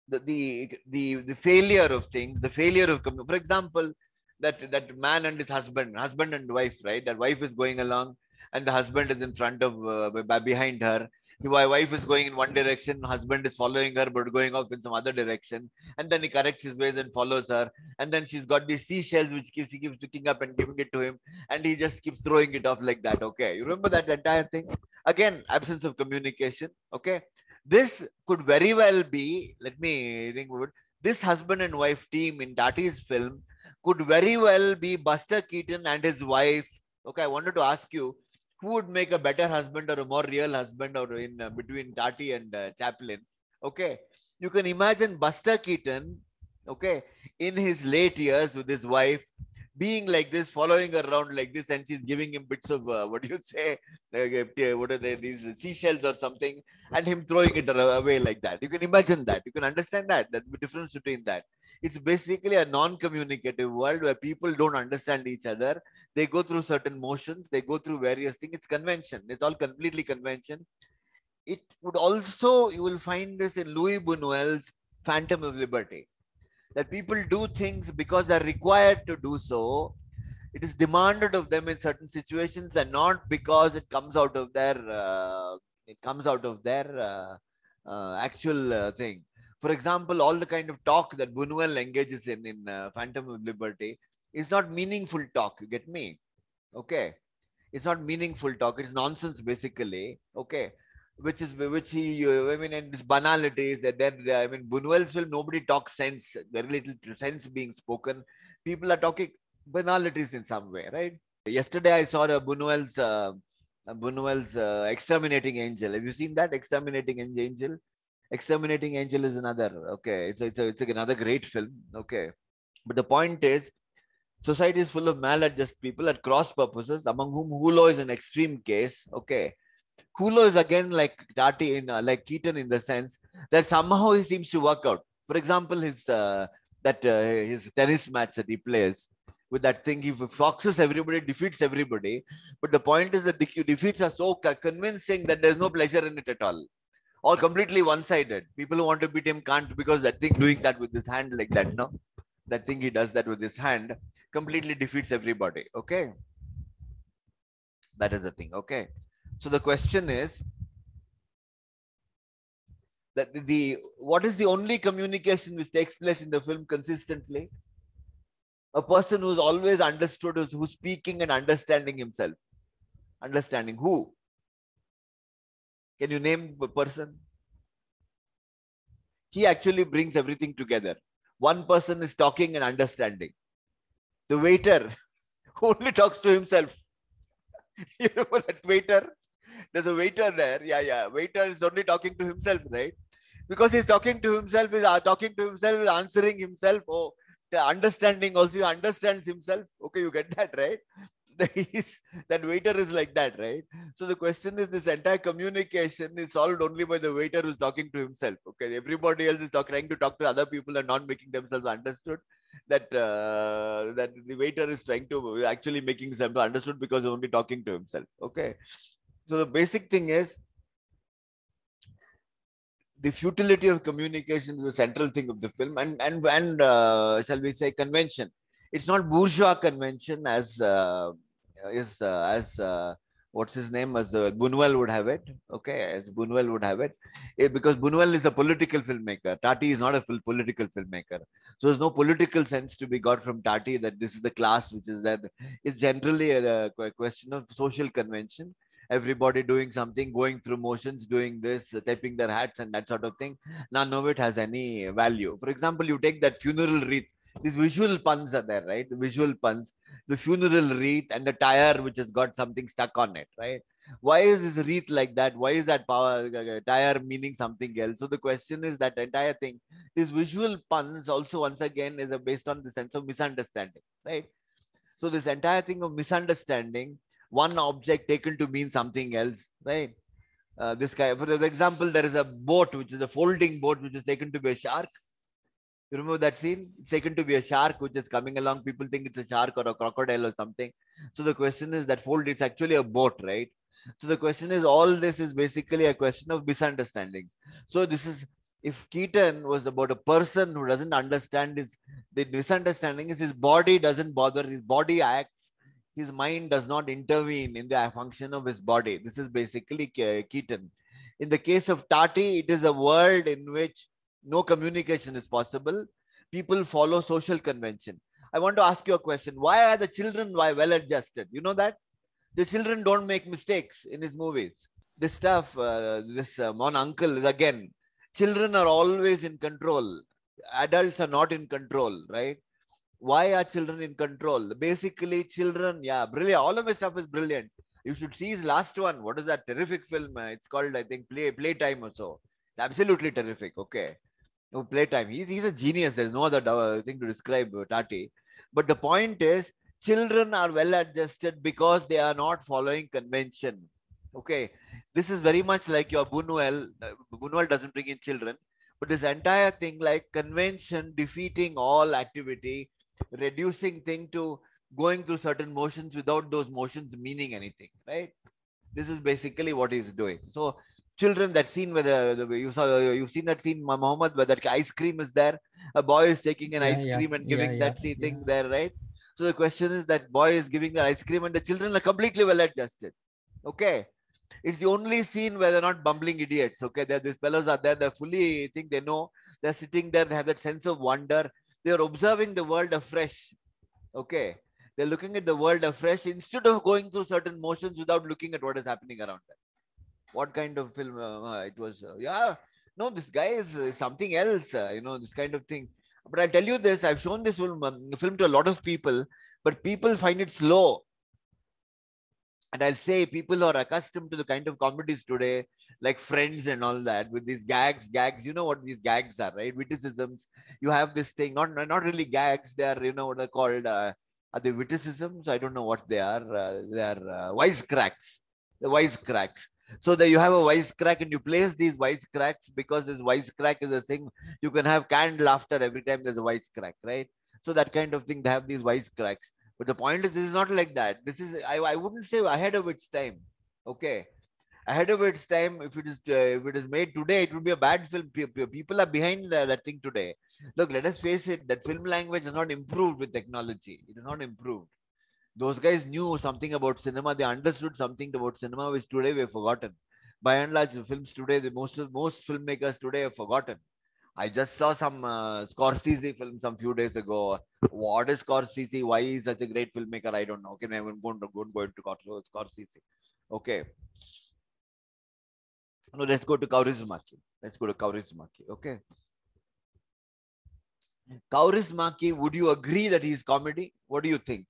The failure of things, the failure of, for example, that man and his husband and wife, right? That wife is going along and the husband is in front of behind her. The wife is going in one direction, husband is following her but going off in some other direction, and then he corrects his ways and follows her, and then she's got these seashells which he keeps picking up and giving it to him, and he just keeps throwing it off like that. Okay, you remember that entire thing? Again, absence of communication. Okay, this could very well be, let me think about it, this husband and wife team in Tati's film could very well be Buster Keaton and his wife. Okay, I wanted to ask you, who would make a better husband or a more real husband, or in between Tati and Chaplin? Okay, you can imagine Buster Keaton, okay, in his late years with his wife, being like this, following her around like this, and she's giving him bits of what do you say? What are they? These seashells or something, and him throwing it away like that. You can imagine that. You can understand that. That's the difference between that. It's basically a non-communicative world where people don't understand each other. They go through certain motions. They go through various things. It's convention. It's all completely convention. It would also, you will find this in Louis Buñuel's Phantom of Liberty, that people do things because they're required to do so. It is demanded of them in certain situations, and not because it comes out of their actual thing. For example, all the kind of talk that Buñuel engages in Phantom of Liberty, It's not meaningful talk. You get me? Okay. It's not meaningful talk. It's nonsense, basically. Okay. Which he, I mean, and this banalities. And then, I mean, Buñuel's film, nobody talks sense. Very little sense being spoken. People are talking banalities in some way, right? Yesterday, I saw Buñuel's Exterminating Angel. Have you seen that? Exterminating Angel? Exterminating Angel is another. Okay. It's another great film. Okay. But the point is, society is full of maladjust people at cross purposes, among whom Hulo is an extreme case. Okay. Hulo is again like Tati like Keaton in the sense that somehow he seems to work out. For example, his tennis match that he plays with that thing, he foxes everybody, defeats everybody. But the point is that the defeats are so convincing that there's no pleasure in it at all. Or completely one-sided. People who want to beat him can't, because that thing doing that with his hand like that, no? That thing he does that with his hand completely defeats everybody. Okay. That is the thing. Okay. So the question is that what is the only communication which takes place in the film consistently? A person who's always understood, who's speaking and understanding himself. Understanding who? Can you name a person? He actually brings everything together. One person is talking and understanding. The waiter who only talks to himself. You know that waiter? There's a waiter there. Yeah. Waiter is only talking to himself, right? Because he's talking to himself, is answering himself. Oh, the understanding also, he understands himself. Okay, you get that, right? That waiter is like that, right? So the question is, this entire communication is solved only by the waiter who's talking to himself. Okay, everybody else is trying to talk to other people and not making themselves understood. That the waiter is trying to actually making himself understood because he's only talking to himself. Okay, so the basic thing is the futility of communication is the central thing of the film, and shall we say convention. It's not bourgeois convention as what's his name, as Buñuel would have it. Okay, as Buñuel would have it, because Buñuel is a political filmmaker. Tati is not a political filmmaker, so there's no political sense to be got from Tati that this is the class which is that. It's generally a question of social convention. Everybody doing something, going through motions, doing this, tipping their hats and that sort of thing. None of it has any value. For example, you take that funeral wreath. These visual puns are there, right? The visual puns, the funeral wreath and the tire which has got something stuck on it, right? Why is this wreath like that? Why is that tire meaning something else? So the question is that entire thing, these visual puns also once again is based on the sense of misunderstanding, right? So this entire thing of misunderstanding, one object taken to mean something else, right? This guy, for example, there is a boat, which is a folding boat, which is taken to be a shark. You remember that scene? It's taken to be a shark, which is coming along. People think it's a shark or a crocodile or something. So the question is that it's actually a boat, right? So the question is, all this is basically a question of misunderstandings. So this is, if Keaton was about a person who doesn't understand the misunderstanding is his body doesn't bother, his body acts, his mind does not intervene in the function of his body. This is basically Keaton. In the case of Tati, it is a world in which no communication is possible. People follow social convention. I want to ask you a question. Why are the children well adjusted? You know that? The children don't make mistakes in his movies. This stuff, Mon Uncle is again, children are always in control. Adults are not in control, right? Why are children in control? Basically, children, yeah, brilliant. All of his stuff is brilliant. You should see his last one. What is that terrific film? It's called, I think, Playtime or so. It's absolutely terrific. Okay. No, Playtime. He's a genius. There's no other thing to describe Tati. But the point is, children are well adjusted because they are not following convention. Okay. This is very much like your Buñuel. Buñuel doesn't bring in children. But this entire thing, like convention defeating all activity, reducing thing to going through certain motions without those motions meaning anything, right? This is basically what he's doing. So children, that scene where you've seen that scene, Mohammed, where that ice cream is there, a boy is taking an ice cream and giving that thing there, right? So the question is, that boy is giving the ice cream and the children are completely well adjusted. Okay. It's the only scene where they're not bumbling idiots. Okay, these fellows are there, they fully think they know, they're sitting there, they have that sense of wonder, they're observing the world afresh. Okay. They're looking at the world afresh instead of going through certain motions without looking at what is happening around them. What kind of film it was? Yeah. No, this guy is something else, this kind of thing. But I'll tell you this, I've shown this film to a lot of people, but people find it slow. And I'll say people who are accustomed to the kind of comedies today, like Friends and all that, with these gags, you know what these gags are, right? Witticisms. You have this thing, not really gags, they are, what they're called, are they witticisms? I don't know what they are. They are wisecracks. The wisecracks. So that you have a wisecrack and you place these wisecracks because this wisecrack is a thing. You can have canned laughter every time there's a wisecrack, right? So that kind of thing, they have these wisecracks. But the point is, this is not like that. This is, I wouldn't say ahead of its time. Okay. Ahead of its time, if it is made today, it would be a bad film. People are behind that thing today. Look, let us face it, that film language has not improved with technology. It is not improved. Those guys knew something about cinema. They understood something about cinema, which today we have forgotten. By and large, the films today, most filmmakers today have forgotten. I just saw some Scorsese film some few days ago. What is Scorsese? Why is such a great filmmaker? I don't know. Okay, I'm going to go into Scorsese. Okay. No, let's go to Kaurismaki. Let's go to Kaurismaki. Okay. Kaurismaki, would you agree that he's comedy? What do you think?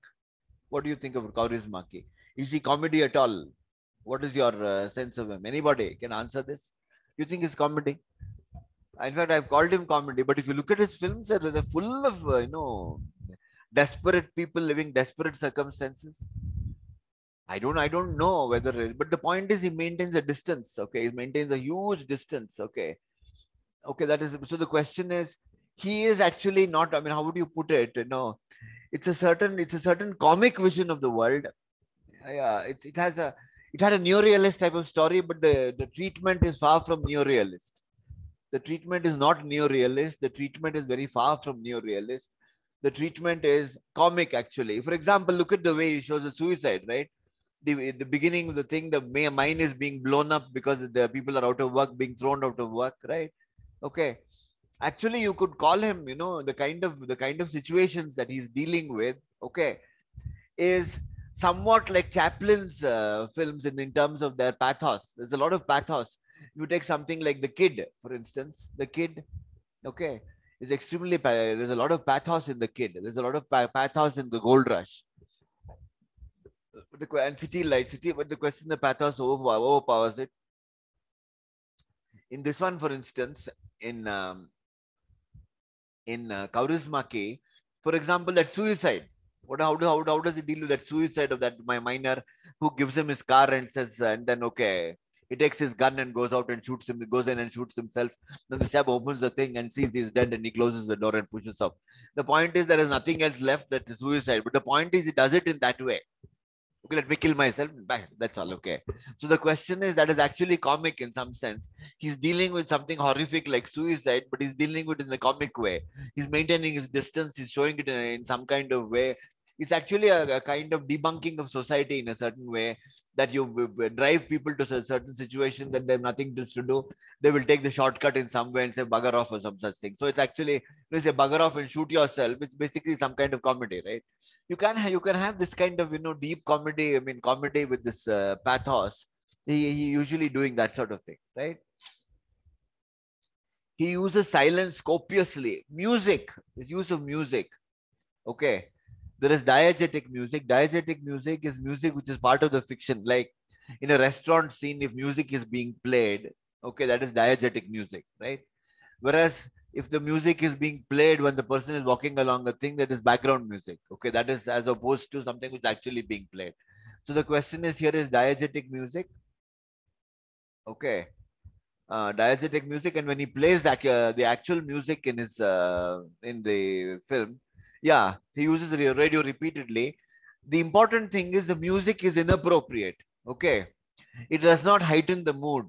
What do you think of Kaurismaki? Is he comedy at all? What is your sense of him? Anybody can answer this? You think he's comedy? In fact, I've called him comedy, but if you look at his films, they're full of, desperate people living desperate circumstances. I don't know whether, but the point is he maintains a distance. Okay. He maintains a huge distance. Okay. Okay. That is, so the question is, he is actually not, I mean, how would you put it? It's a certain comic vision of the world. Yeah. It had a neorealist type of story, but the treatment is far from neorealist. The treatment is not neorealist. The treatment is very far from neorealist. The treatment is comic, actually. For example, look at the way he shows a suicide, right? The beginning of the thing, the mine is being blown up because the people are out of work, being thrown out of work, right? Okay. Actually, you could call him, the kind of situations that he's dealing with, okay, is somewhat like Chaplin's films in terms of their pathos. There's a lot of pathos. You take something like The Kid, for instance. The Kid, okay, is extremely, there's a lot of pathos in The Kid. There's a lot of pathos in The Gold Rush. And City, but the question, the pathos overpowers it. In this one, for instance, in Kaurismaki, for example, that suicide. How does he deal with that suicide of that miner who gives him his car and says, and then okay, he takes his gun and goes out and shoots him. He goes in and shoots himself. Then the chap opens the thing and sees he's dead and he closes the door and pushes off. The point is there is nothing else left that is suicide. But the point is he does it in that way. Okay, let me kill myself. That's all. Okay. So the question is, that is actually comic in some sense. He's dealing with something horrific like suicide, but he's dealing with it in a comic way. He's maintaining his distance. He's showing it in some kind of way. It's actually a kind of debunking of society in a certain way, that you drive people to a certain situation that they have nothing else to do. They will take the shortcut in some way and say bugger off or some such thing. So it's actually, you say bugger off and shoot yourself. It's basically some kind of comedy, right? You can have this kind of deep comedy. I mean, comedy with this pathos. He usually doing that sort of thing, right? He uses silence copiously. Music, his use of music. Okay, there is diegetic music. Diegetic music is music which is part of the fiction. Like in a restaurant scene, if music is being played, okay, that is diegetic music, right? Whereas if the music is being played when the person is walking along a thing, that is background music. Okay, that is as opposed to something which is actually being played. So the question is, here is diegetic music. Okay, diegetic music, and when he plays the actual music in his in the film, yeah, he uses radio repeatedly. The important thing is the music is inappropriate. Okay, it does not heighten the mood.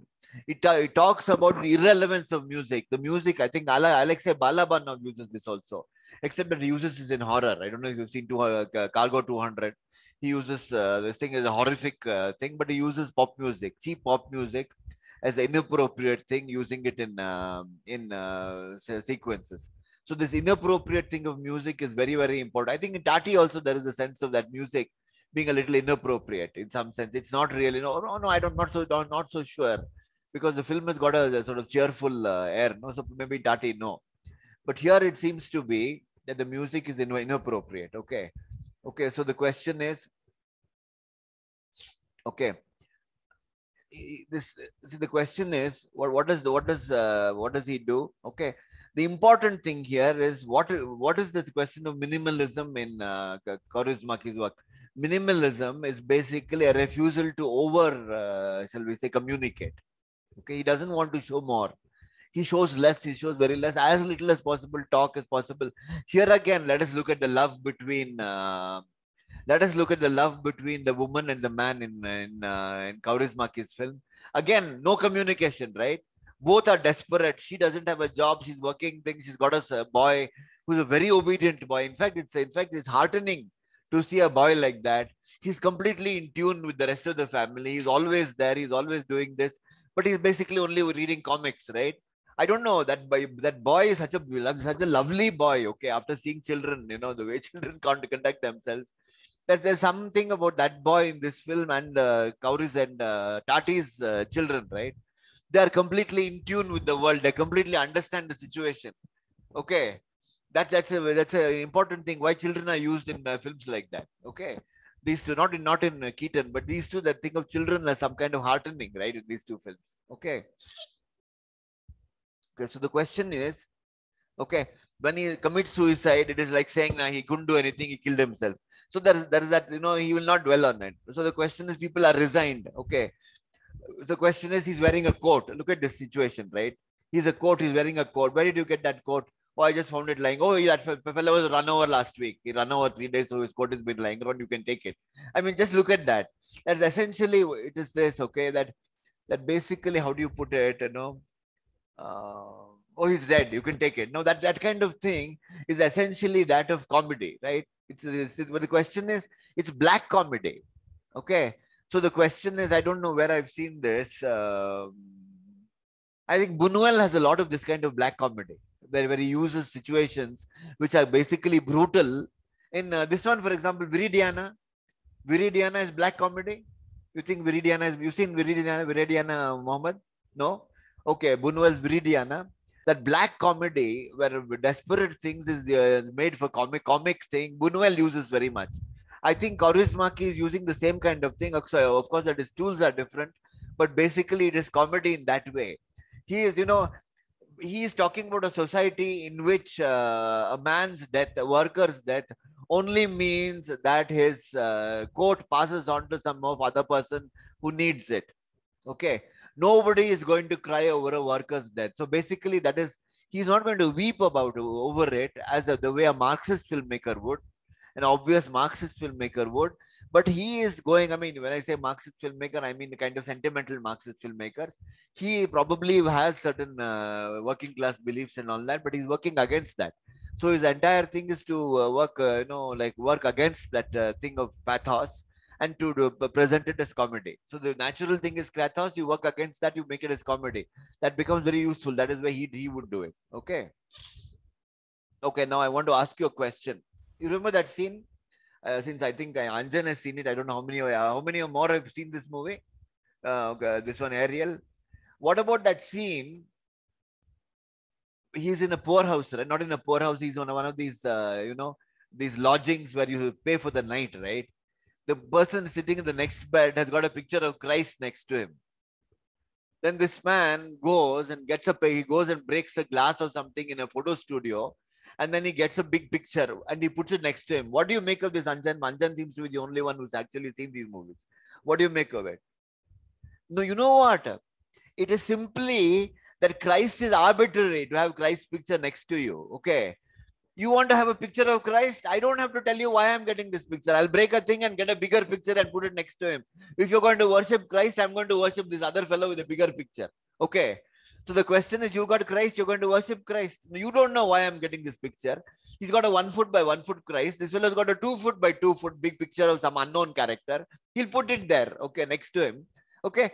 It talks about the irrelevance of music. The music, I think Alexei Balaban now uses this also, except that he uses this in horror. I don't know if you've seen Cargo 200. He uses this thing as a horrific thing, but he uses pop music, cheap pop music, as an inappropriate thing, using it in sequences. So this inappropriate thing of music is very, very important. I think in Tati also there is a sense of that music being a little inappropriate in some sense. It's not really, no, not so sure, because the film has got a sort of cheerful air. No, so maybe Tati, no. But here it seems to be that the music is inappropriate. Okay. Okay. So the question is, okay, this see, the question is what does he do? Okay, the important thing here is what is the question of minimalism in Kaurismaki's work. Minimalism is basically a refusal to shall we say, communicate. Okay, he doesn't want to show more. He shows less. He shows very less, as little as possible. Talk as possible. Here again, let us look at the love between let us look at the love between the woman and the man in Kaurismaki's film. Again, no communication, right? Both are desperate. She doesn't have a job. She's working things. She's got a boy who's a very obedient boy. In fact, it's heartening to see a boy like that. He's completely in tune with the rest of the family. He's always there. He's always doing this, but he's basically only reading comics, right? I don't know, that boy is such a lovely boy. Okay, after seeing children, the way children can't conduct themselves. There's something about that boy in this film and Kauris and Tati's children, right? They are completely in tune with the world. They completely understand the situation. Okay, that's an important thing. Why children are used in films like that? Okay, these two, not in Keaton, but these two that think of children as some kind of heartening, right? In these two films. Okay. Okay. So the question is, okay, when he commits suicide, it is like saying he couldn't do anything, he killed himself. So there is that, he will not dwell on it. So the question is, people are resigned. Okay. The question is, he's wearing a coat. Look at this situation, right? He's wearing a coat. Where did you get that coat? Oh, I just found it lying. Oh, that fellow was run over last week. He ran over 3 days, so his coat has been lying around. You can take it. I mean, just look at that. That's essentially, it is this, okay, that basically, how do you put it, oh, he's dead, you can take it. No, that kind of thing is essentially that of comedy, right? But the question is, it's black comedy. Okay. So the question is, I don't know where I've seen this. I think Buñuel has a lot of this kind of black comedy where he uses situations which are basically brutal. In this one, for example, Viridiana is black comedy. You think you've seen Viridiana, Mohammed? No? Okay, Buñuel's Viridiana. That black comedy where desperate things is made for comic thing, Buñuel uses very much. I think Kaurismaki is using the same kind of thing. So of course, that his tools are different, but basically it is comedy in that way. He is talking about a society in which a man's death, a worker's death, only means that his coat passes on to some other person who needs it. Okay. Nobody is going to cry over a worker's death. So basically, he's not going to weep over it as the way a Marxist filmmaker would, an obvious Marxist filmmaker would. But he is going, I mean, when I say Marxist filmmaker, I mean the kind of sentimental Marxist filmmakers. He probably has certain working class beliefs and all that, but he's working against that. So his entire thing is to work against that thing of pathos and to present it as comedy. So the natural thing is pathos, you work against that, you make it as comedy. That becomes very useful. That is why he would do it. Okay. Okay, now I want to ask you a question. You remember that scene? Since I think Anjan has seen it, I don't know how many more have seen this movie. Okay, this one, Ariel. What about that scene? He's in a poorhouse, right? Not in a poorhouse. He's on one of these, these lodgings where you pay for the night, right? The person sitting in the next bed has got a picture of Christ next to him. Then this man goes and he goes and breaks a glass or something in a photo studio. And then he gets a big picture and he puts it next to him. What do you make of this, Anjan? Anjan seems to be the only one who's actually seen these movies. What do you make of it? No, you know what? It is simply that Christ is arbitrary to have Christ's picture next to you. Okay. You want to have a picture of Christ? I don't have to tell you why I'm getting this picture. I'll break a thing and get a bigger picture and put it next to him. If you're going to worship Christ, I'm going to worship this other fellow with a bigger picture. Okay. So the question is, you got Christ, you're going to worship Christ. You don't know why I'm getting this picture. He's got a 1 foot by 1 foot Christ. This fellow's got a 2 foot by 2 foot big picture of some unknown character. He'll put it there, okay, next to him. Okay.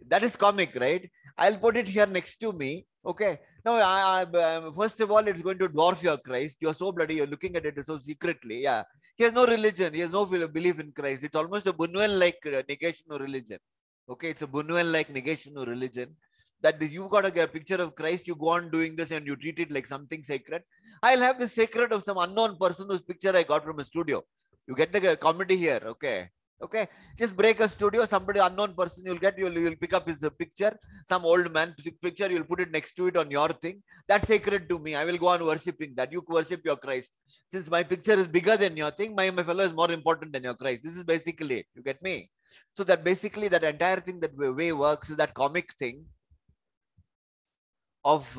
That is comic, right? I'll put it here next to me. Okay. No, first of all, it's going to dwarf your Christ. You're so bloody, you're looking at it so secretly. Yeah. He has no religion. He has no belief in Christ. It's almost a Bunuel-like negation of religion. Okay, it's a Bunuel-like negation of religion. That you've got a picture of Christ, you go on doing this and you treat it like something sacred. I'll have the sacred of some unknown person whose picture I got from a studio. You get the comedy here, okay? Okay, just break a studio, somebody unknown person you'll pick up his picture, some old man picture, you'll put it next to it on your thing. That's sacred to me. I will go on worshipping that. You worship your Christ. Since my picture is bigger than your thing, my fellow is more important than your Christ. This is basically it. You get me? So that basically that entire thing that way works is that comic thing of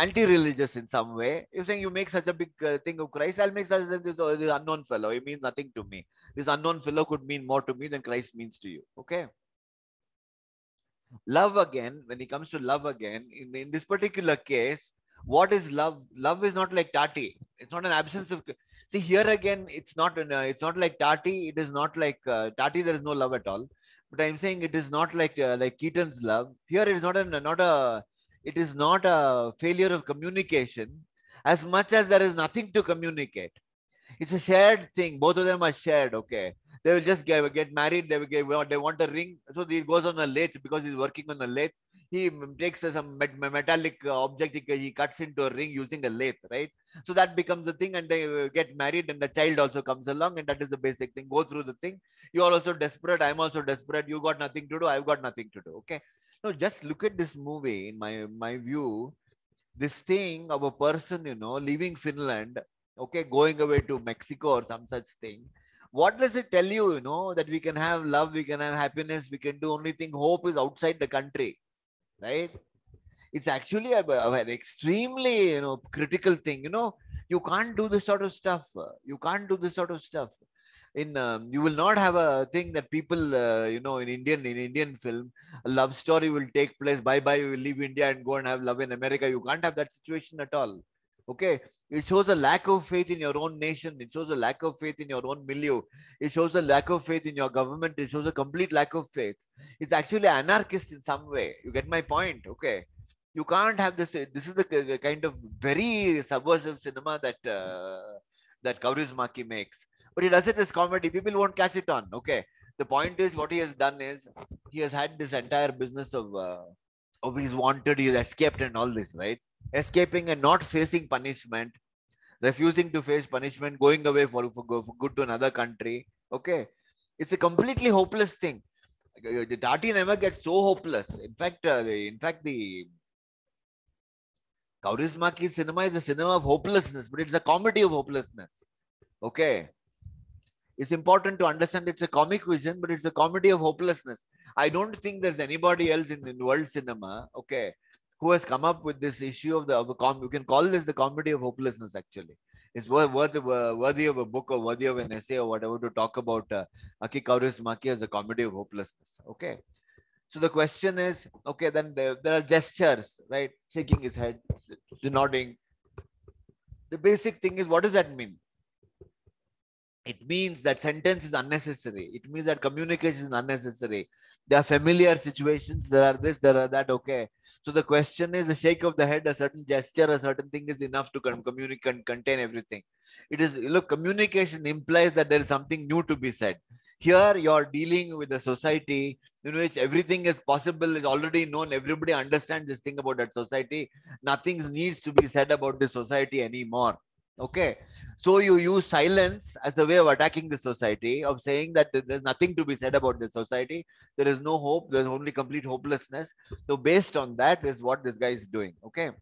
anti-religious in some way. You're saying you make such a big thing of Christ, I'll make such a this unknown fellow. It means nothing to me. This unknown fellow could mean more to me than Christ means to you. Okay. Love again, when it comes to love again, in this particular case, what is love? Love is not like Tati. It's not an absence of. See, here again, it's not like Tati. It is not like Tati. There is no love at all. But I'm saying it is not like Keaton's love. Here it is it is not a failure of communication as much as there is nothing to communicate. It's a shared thing. Both of them are shared. Okay. They will just get married. They want a ring. So he goes on a lathe because he's working on a lathe. He takes some metallic object. He cuts into a ring using a lathe, right? So that becomes the thing, and they get married, and the child also comes along, and that is the basic thing. Go through the thing. You are also desperate. I'm also desperate. You got nothing to do. I've got nothing to do. Okay. So just look at this movie. In my view, this thing of a person, leaving Finland, okay, going away to Mexico or some such thing. What does it tell you, that we can have love, we can have happiness, we can do only thing. Hope is outside the country, right? It's actually an extremely, critical thing. You can't do this sort of stuff. You can't do this sort of stuff. You will not have a thing that people, in Indian film, a love story will take place. Bye bye, you will leave India and go and have love in America. You can't have that situation at all. Okay, it shows a lack of faith in your own nation. It shows a lack of faith in your own milieu. It shows a lack of faith in your government. It shows a complete lack of faith. It's actually anarchist in some way. You get my point? Okay. You can't have this. This is the kind of very subversive cinema that Kaurismaki makes. But he does it as comedy. People won't catch it on. Okay. The point is, what he has done is he has had this entire business of he's wanted, he's escaped and all this, right? Escaping and not facing punishment, refusing to face punishment, going away for good to another country. Okay. It's a completely hopeless thing. The Tati never gets so hopeless. In fact, the Kaurismaki cinema is a cinema of hopelessness, but it's a comedy of hopelessness. Okay. It's important to understand it's a comic vision, but it's a comedy of hopelessness. I don't think there's anybody else in world cinema, okay, who has come up with this issue of you can call this the comedy of hopelessness, actually. It's worthy of a book or worthy of an essay or whatever to talk about Aki Kaurismaki as a comedy of hopelessness. Okay. So the question is, okay, then there are gestures, right? Shaking his head, nodding. The basic thing is, what does that mean? It means that sentence is unnecessary. It means that communication is unnecessary. There are familiar situations. There are this, there are that. Okay. So the question is, a shake of the head, a certain gesture, a certain thing is enough to communicate and contain everything. It is, look, communication implies that there is something new to be said. Here you're dealing with a society in which everything is possible, is already known. Everybody understands this thing about that society. Nothing needs to be said about this society anymore. Okay. So you use silence as a way of attacking the society, of saying that there's nothing to be said about the society. There is no hope. There's only complete hopelessness. So based on that is what this guy is doing. Okay.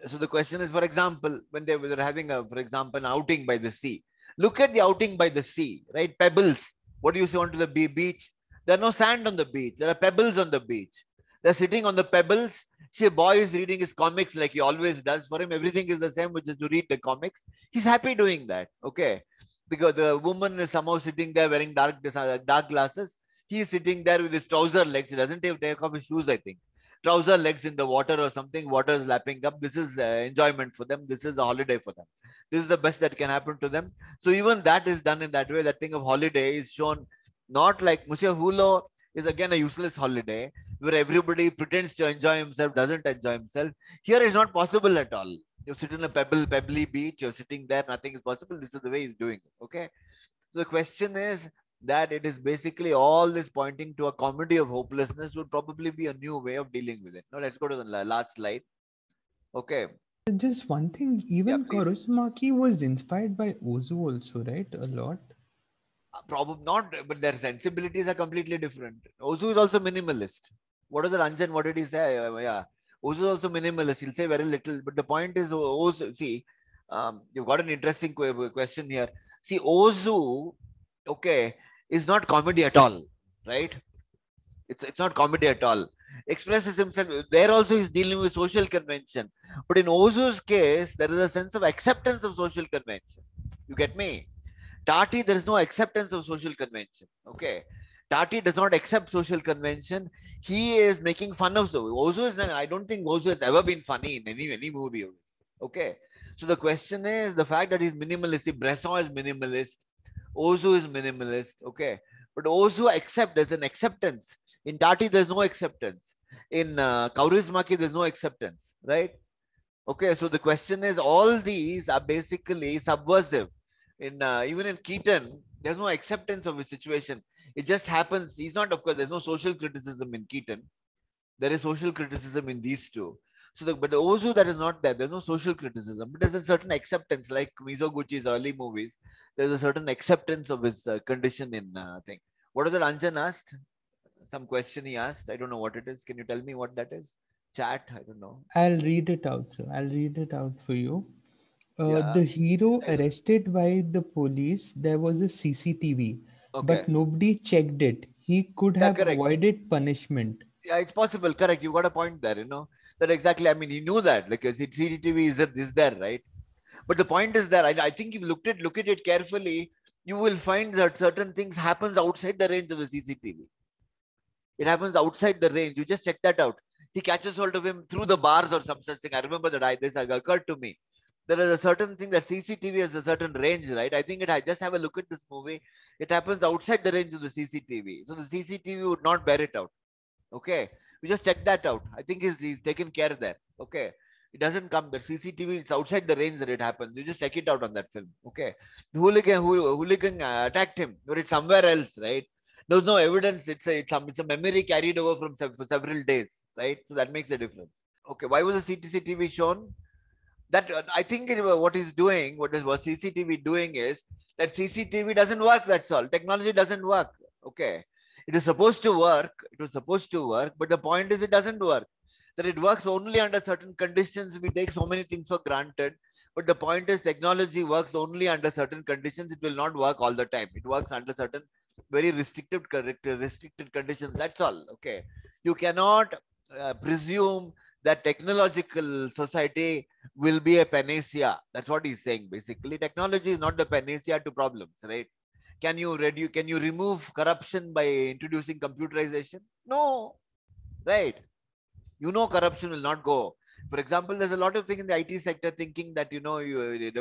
So the question is, for example, when they were having for example, an outing by the sea. Look at the outing by the sea, right? Pebbles. What do you see onto the beach? There's no sand on the beach. There are pebbles on the beach. They're sitting on the pebbles. See, a boy is reading his comics like he always does. For him, everything is the same, which is to read the comics. He's happy doing that. Okay. Because the woman is somehow sitting there wearing dark glasses. He's sitting there with his trouser legs. He doesn't take off his shoes, I think. Trouser legs in the water or something. Water is lapping up. This is enjoyment for them. This is a holiday for them. This is the best that can happen to them. So even that is done in that way. That thing of holiday is shown not like Musha Hulo is again a useless holiday. where everybody pretends to enjoy himself, doesn't enjoy himself. Here it's not possible at all. You sit in a pebbly beach, you're sitting there, nothing is possible. This is the way he's doing it. Okay. So the question is that it is basically all this pointing to a comedy of hopelessness would probably be a new way of dealing with it. Now let's go to the last slide. Okay. Just one thing, Yeah, even please. Kaurismaki was inspired by Ozu also, right? A lot. Probably not, but their sensibilities are completely different. Ozu is also minimalist. What is the Ranjan? What did he say? Yeah, Ozu is also minimalist. He'll say very little, but the point is, Ozu. See, you've got an interesting question here. See, Ozu, okay, is not comedy at all, right? It's not comedy at all. Expresses himself. There also he's dealing with social convention, but in Ozu's case, there is a sense of acceptance of social convention. You get me? Tati, there is no acceptance of social convention. Okay. Tati does not accept social convention. He is making fun of Ozu. Is not, I don't think Ozu has ever been funny in any movie. Okay. So the question is the fact that he's minimalist. Bresson is minimalist. Ozu is minimalist. Okay. But Ozu accepts, there's an acceptance. In Tati, there's no acceptance. In Kaurismaki, there's no acceptance. Right? Okay. So the question is all these are basically subversive. In even in Keaton, there's no acceptance of his situation. It just happens. He's not, of course, there's no social criticism in Keaton. There is social criticism in these two. So, but the Ozu, that is not there. There's no social criticism, but there's a certain acceptance, like Mizoguchi's early movies. There's a certain acceptance of his condition in thing. What is that Anjan asked? Some question he asked. I don't know what it is. Can you tell me what that is? Chat. I don't know. I'll read it out, sir. I'll read it out for you. Yeah. The hero arrested by the police, there was a CCTV, but Okay. nobody checked it. He could Yeah. have Correct. avoided punishment. Yeah, it's possible. Correct. You got a point there. That exactly. I mean, he knew that. Like CCTV is there, right? But the point is that I think if you look at it carefully, you will find that certain things happens outside the range of the CCTV. It happens outside the range. You just check that out. He catches hold of him through the bars or some such thing. I remember that this occurred to me. There is a certain thing that CCTV has a certain range, right? I think I just have a look at this movie. It happens outside the range of the CCTV. So the CCTV would not bear it out. Okay. We just check that out. I think he's taken care there. Okay. It doesn't come. The CCTV, it's outside the range that it happens. You just check it out on that film. Okay. The hooligan attacked him, but it's somewhere else, right? There's no evidence. It's a memory carried over for several days, right? So that makes a difference. Okay. Why was the CCTV shown? That I think what he's doing, what CCTV doing is that CCTV doesn't work. That's all. Technology doesn't work. Okay. It is supposed to work. It was supposed to work, but the point is it doesn't work. That it works only under certain conditions. We take so many things for granted, but the point is technology works only under certain conditions. It will not work all the time. It works under certain very restricted conditions. That's all. Okay. You cannot presume that technological society will be a panacea. That's what he's saying. Basically, technology is not the panacea to problems, right? Can you remove corruption by introducing computerization? No, right? Corruption will not go. For example, there's a lot of things in the IT sector thinking that, there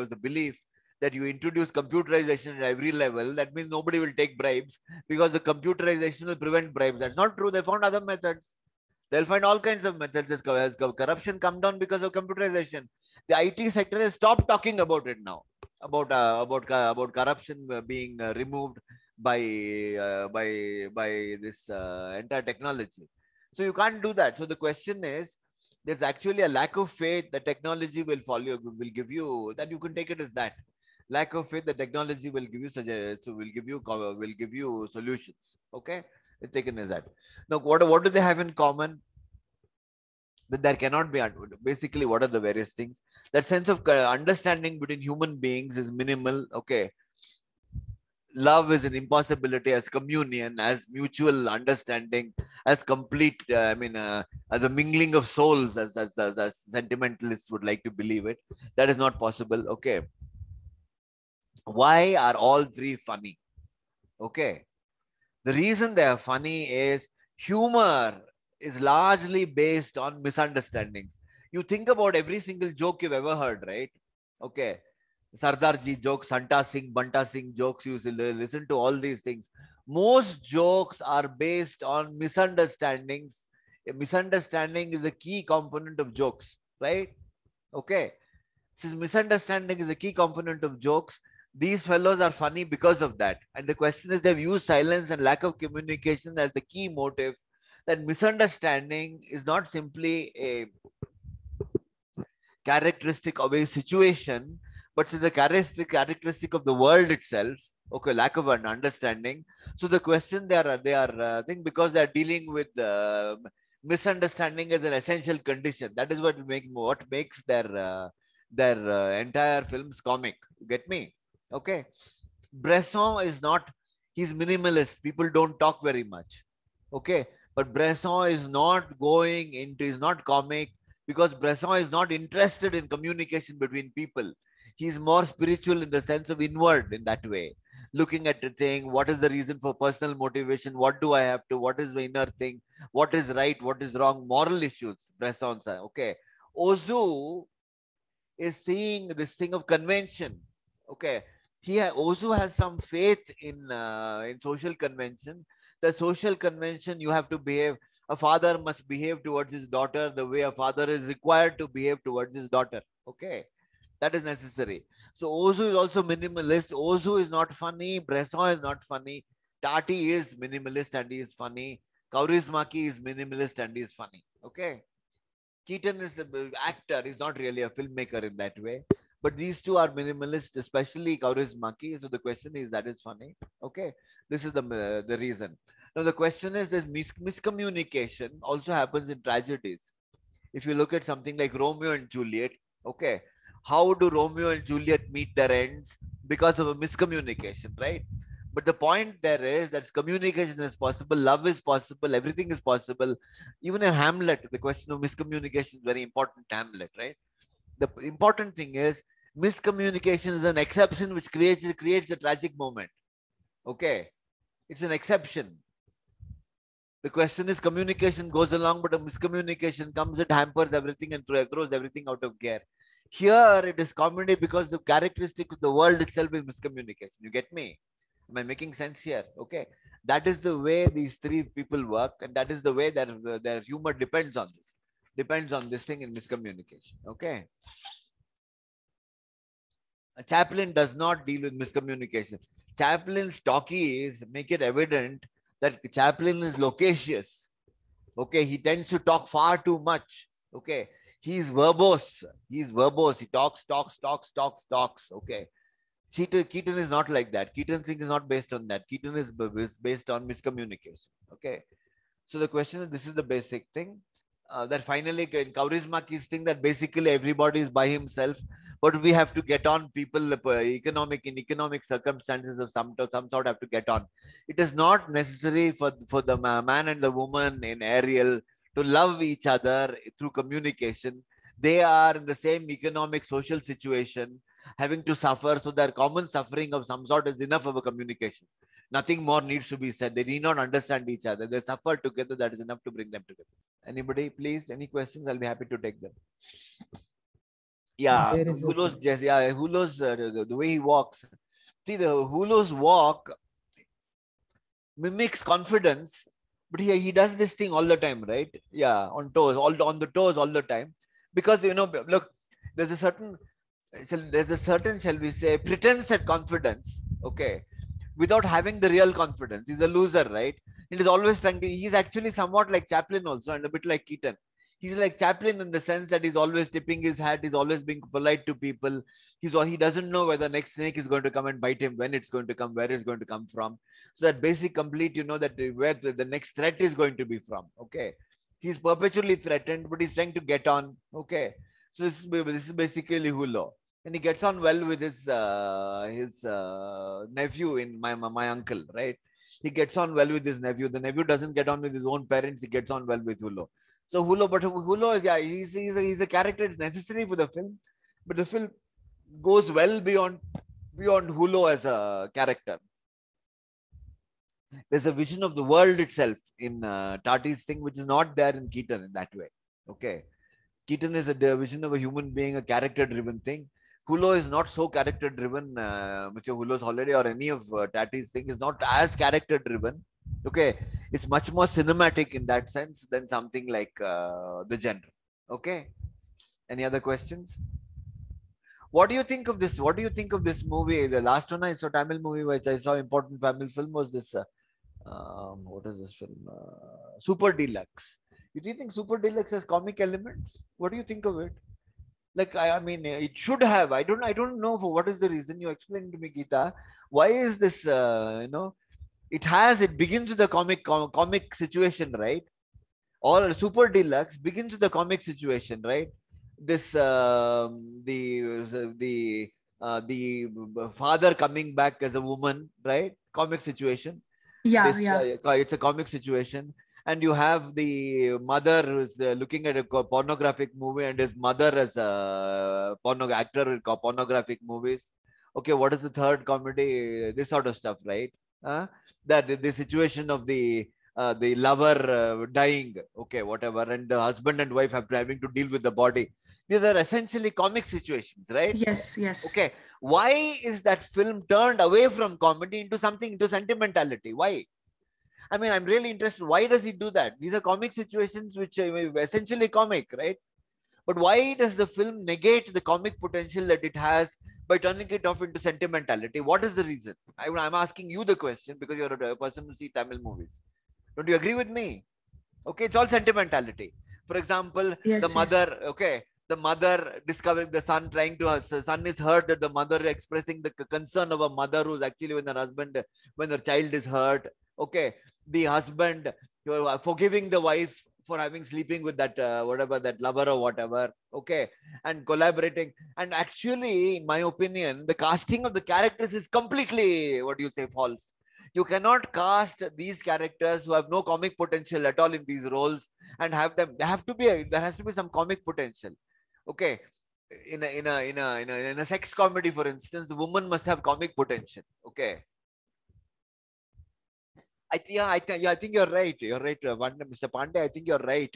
was a belief that you introduce computerization at every level. That means nobody will take bribes because the computerization will prevent bribes. That's not true. They found other methods. They'll find all kinds of methods as corruption come down because of computerization. The IT sector has stopped talking about it now, about corruption being removed by this entire technology. So you can't do that. So the question is, there's actually a lack of faith that technology will follow, will give you, that you can take it as that. Lack of faith that technology will give you solutions. Okay, it's taken as that. Now, what do they have in common? That there cannot be. Basically, what are the various things? That sense of understanding between human beings is minimal. Okay, love is an impossibility, as communion, as mutual understanding, as complete. As a mingling of souls, as sentimentalists would like to believe it. That is not possible. Okay. Why are all three funny? Okay. The reason they are funny is humor is largely based on misunderstandings. You think about every single joke you've ever heard, right? Okay. Sardarji jokes, Santa Singh, Banta Singh jokes, you listen to all these things. Most jokes are based on misunderstandings A misunderstanding is a key component of jokes, right? Okay. Since misunderstanding is a key component of jokes, these fellows are funny because of that. And the question is, they've used silence and lack of communication as the key motive. That misunderstanding is not simply a characteristic of a situation, but it's a characteristic of the world itself. Okay, lack of an understanding. So the question I think because they are dealing with misunderstanding as an essential condition. That is what makes their entire films comic. You get me? Okay. Bresson is not, he's minimalist. People don't talk very much. Okay. But Bresson is not going into, is not comic because Bresson is not interested in communication between people. He's more spiritual in the sense of inward in that way. Looking at the thing, what is the reason for personal motivation? What do I have to? What is the inner thing? What is right? What is wrong? Moral issues. Bresson's okay. Ozu is seeing this thing of convention. Okay, Ozu has some faith in social convention. The social convention, you have to behave. A father must behave towards his daughter the way a father is required to behave towards his daughter. Okay, that is necessary. So Ozu is also minimalist. Ozu is not funny. Bresson is not funny. Tati is minimalist and he is funny. Kaurismaki is minimalist and he is funny. Okay. Keaton is an actor. He's not really a filmmaker in that way. But these two are minimalist, especially Kaurismaki. So the question is, that is funny. Okay. This is the reason. Now the question is, this miscommunication also happens in tragedies. If you look at something like Romeo and Juliet, okay, how do Romeo and Juliet meet their ends? Because of a miscommunication, right? But the point there is that communication is possible, love is possible, everything is possible. Even in Hamlet, the question of miscommunication is very important to Hamlet, right? The important thing is miscommunication is an exception which creates a tragic moment. Okay, it's an exception. The question is, communication goes along, but a miscommunication comes, it hampers everything and throws everything out of gear. Here, it is comedy because the characteristic of the world itself is miscommunication. You get me? Am I making sense here? Okay. That is the way these three people work, and that is the way their humor depends on this. Depends on this thing in miscommunication. Okay. A Chaplin does not deal with miscommunication. Chaplin's talkies make it evident that Chaplin is loquacious. Okay, he tends to talk far too much. Okay, he's verbose. He's verbose. He talks. Okay. Keaton is not like that. Keaton's thing is not based on that. Keaton is based on miscommunication. Okay. So the question is, this is the basic thing. That finally in Kaurismaki's thing, that basically everybody is by himself, but we have to get on. People economic circumstances of some sort have to get on. It is not necessary for the man and the woman in Ariel to love each other through communication. They are in the same economic social situation, having to suffer. So their common suffering of some sort is enough of a communication. Nothing more needs to be said. They need not understand each other. They suffer together. That is enough to bring them together. Anybody, please? Any questions? I'll be happy to take them. Yeah, There is a Hulo's, yes, yeah, Hulo's the way he walks. See, the Hulo's walk mimics confidence, but he does this thing all the time, right? Yeah, on toes, on the toes all the time, because look, there's a certain, shall we say, pretense at confidence. Okay, without having the real confidence. He's a loser, right? He is always trying to, he's actually somewhat like Chaplin also, and a bit like Keaton. He's like Chaplin in the sense that he's always tipping his hat, he's always being polite to people. He doesn't know whether the next snake is going to come and bite him, when it's going to come, where it's going to come from. So that basic complete, that where the next threat is going to be from. Okay. He's perpetually threatened, but he's trying to get on. Okay. So this is basically Hulo. And he gets on well with his nephew, in my uncle, right? He gets on well with his nephew. The nephew doesn't get on with his own parents. He gets on well with Hulo. So Hulo, yeah, he's a character. It's necessary for the film, but the film goes well beyond Hulo as a character. There's a vision of the world itself in Tati's thing, which is not there in Keaton in that way. Okay, Keaton is a vision of a human being, a character-driven thing. Hulo is not so character-driven. Mr. Hulo's holiday or any of Tati's thing is not as character-driven. Okay, it's much more cinematic in that sense than something like the genre. Okay, any other questions? What do you think of this? What do you think of this movie? The last one I saw, Tamil movie, which I saw, important Tamil film, was this. What is this film? Super Deluxe. Do you think Super Deluxe has comic elements? What do you think of it? Like, I mean, it should have. I don't know for what is the reason. You explain to me, Geeta. Why is this? It has. It begins with the comic situation, right? All Super Deluxe begins with the comic situation, right? This the father coming back as a woman, right? Comic situation. Yeah, This yeah. it's a comic situation, and you have the mother who's looking at a pornographic movie, and his mother as a actor in pornographic movies. Okay, what is the third comedy? This sort of stuff, right? That the situation of the lover dying, okay, whatever, and the husband and wife have having to deal with the body. These are essentially comic situations, right? Yes, yes. Okay, why is that film turned away from comedy into something, into sentimentality? Why? I mean, I'm really interested. Why does he do that? These are comic situations which are essentially comic, right? But why does the film negate the comic potential that it has by turning it off into sentimentality? What is the reason? I'm asking you the question because you're a person who see Tamil movies. Don't you agree with me? Okay, it's all sentimentality. For example, the Yes, yes. mother, okay, the mother discovering the son, trying to, her son is hurt, that the mother expressing the concern of a mother who's actually when her child is hurt. Okay, the husband forgiving the wife for having sleeping with that whatever, that lover or whatever. Okay, and collaborating. And actually, in my opinion, the casting of the characters is completely, what do you say, false. You cannot cast these characters who have no comic potential at all in these roles and have them. There has to be some comic potential. Okay, in a sex comedy, for instance, the woman must have comic potential. Okay, I think you're right. You're right, Mr. Pandey. I think you're right.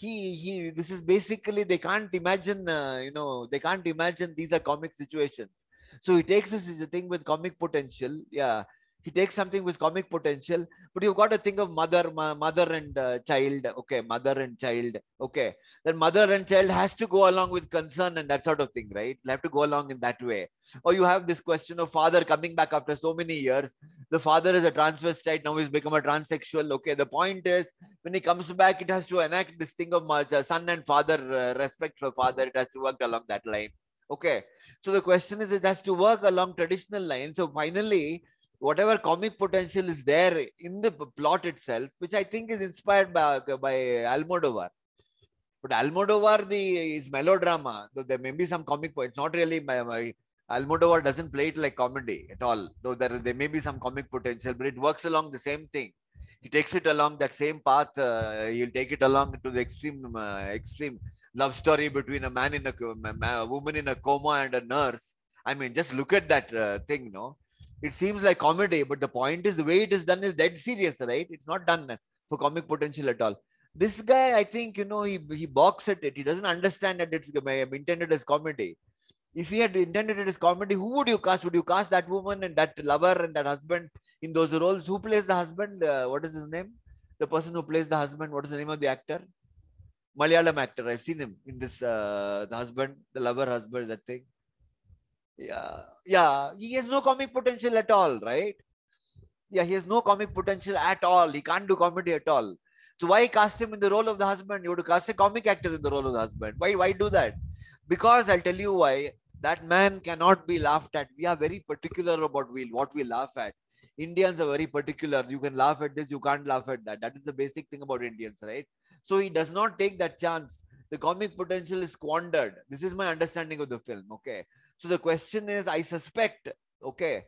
This is basically, they can't imagine. They can't imagine these are comic situations. So he takes this as a thing with comic potential. Yeah, he takes something with comic potential, but you've got to think of mother and child. Okay, mother and child. Okay, then mother and child has to go along with concern and that sort of thing, right? They have to go along in that way. Or you have this question of father coming back after so many years. The father is a transvestite, now he's become a transsexual. Okay, the point is, when he comes back, it has to enact this thing of son and father, respect for father. It has to work along that line. Okay, so the question is, it has to work along traditional lines. So finally, whatever comic potential is there in the plot itself, which I think is inspired by Almodovar. But Almodovar is melodrama. So there may be some comic points. Not really. Almodovar doesn't play it like comedy at all. Though there may be some comic potential, but it works along the same thing. He takes it along that same path. He'll take it along to the extreme love story between a woman in a coma and a nurse. I mean, just look at that thing. No, it seems like comedy, but the point is, the way it is done is dead serious, right? It's not done for comic potential at all. This guy, I think, he balks at it. He doesn't understand that it's intended as comedy. If he had intended it as comedy, who would you cast? Would you cast that woman and that lover and that husband in those roles? Who plays the husband? What is his name? The person who plays the husband. What is the name of the actor? Malayalam actor. I've seen him in this. The husband, the lover husband, that thing. Yeah, yeah. He has no comic potential at all, right? Yeah, he has no comic potential at all. He can't do comedy at all. So why cast him in the role of the husband? You would cast a comic actor in the role of the husband. Why do that? Because I'll tell you why. That man cannot be laughed at. We are very particular about what we laugh at. Indians are very particular. You can laugh at this, you can't laugh at that. That is the basic thing about Indians, right? So he does not take that chance. The comic potential is squandered. This is my understanding of the film. Okay. So the question is, I suspect, okay,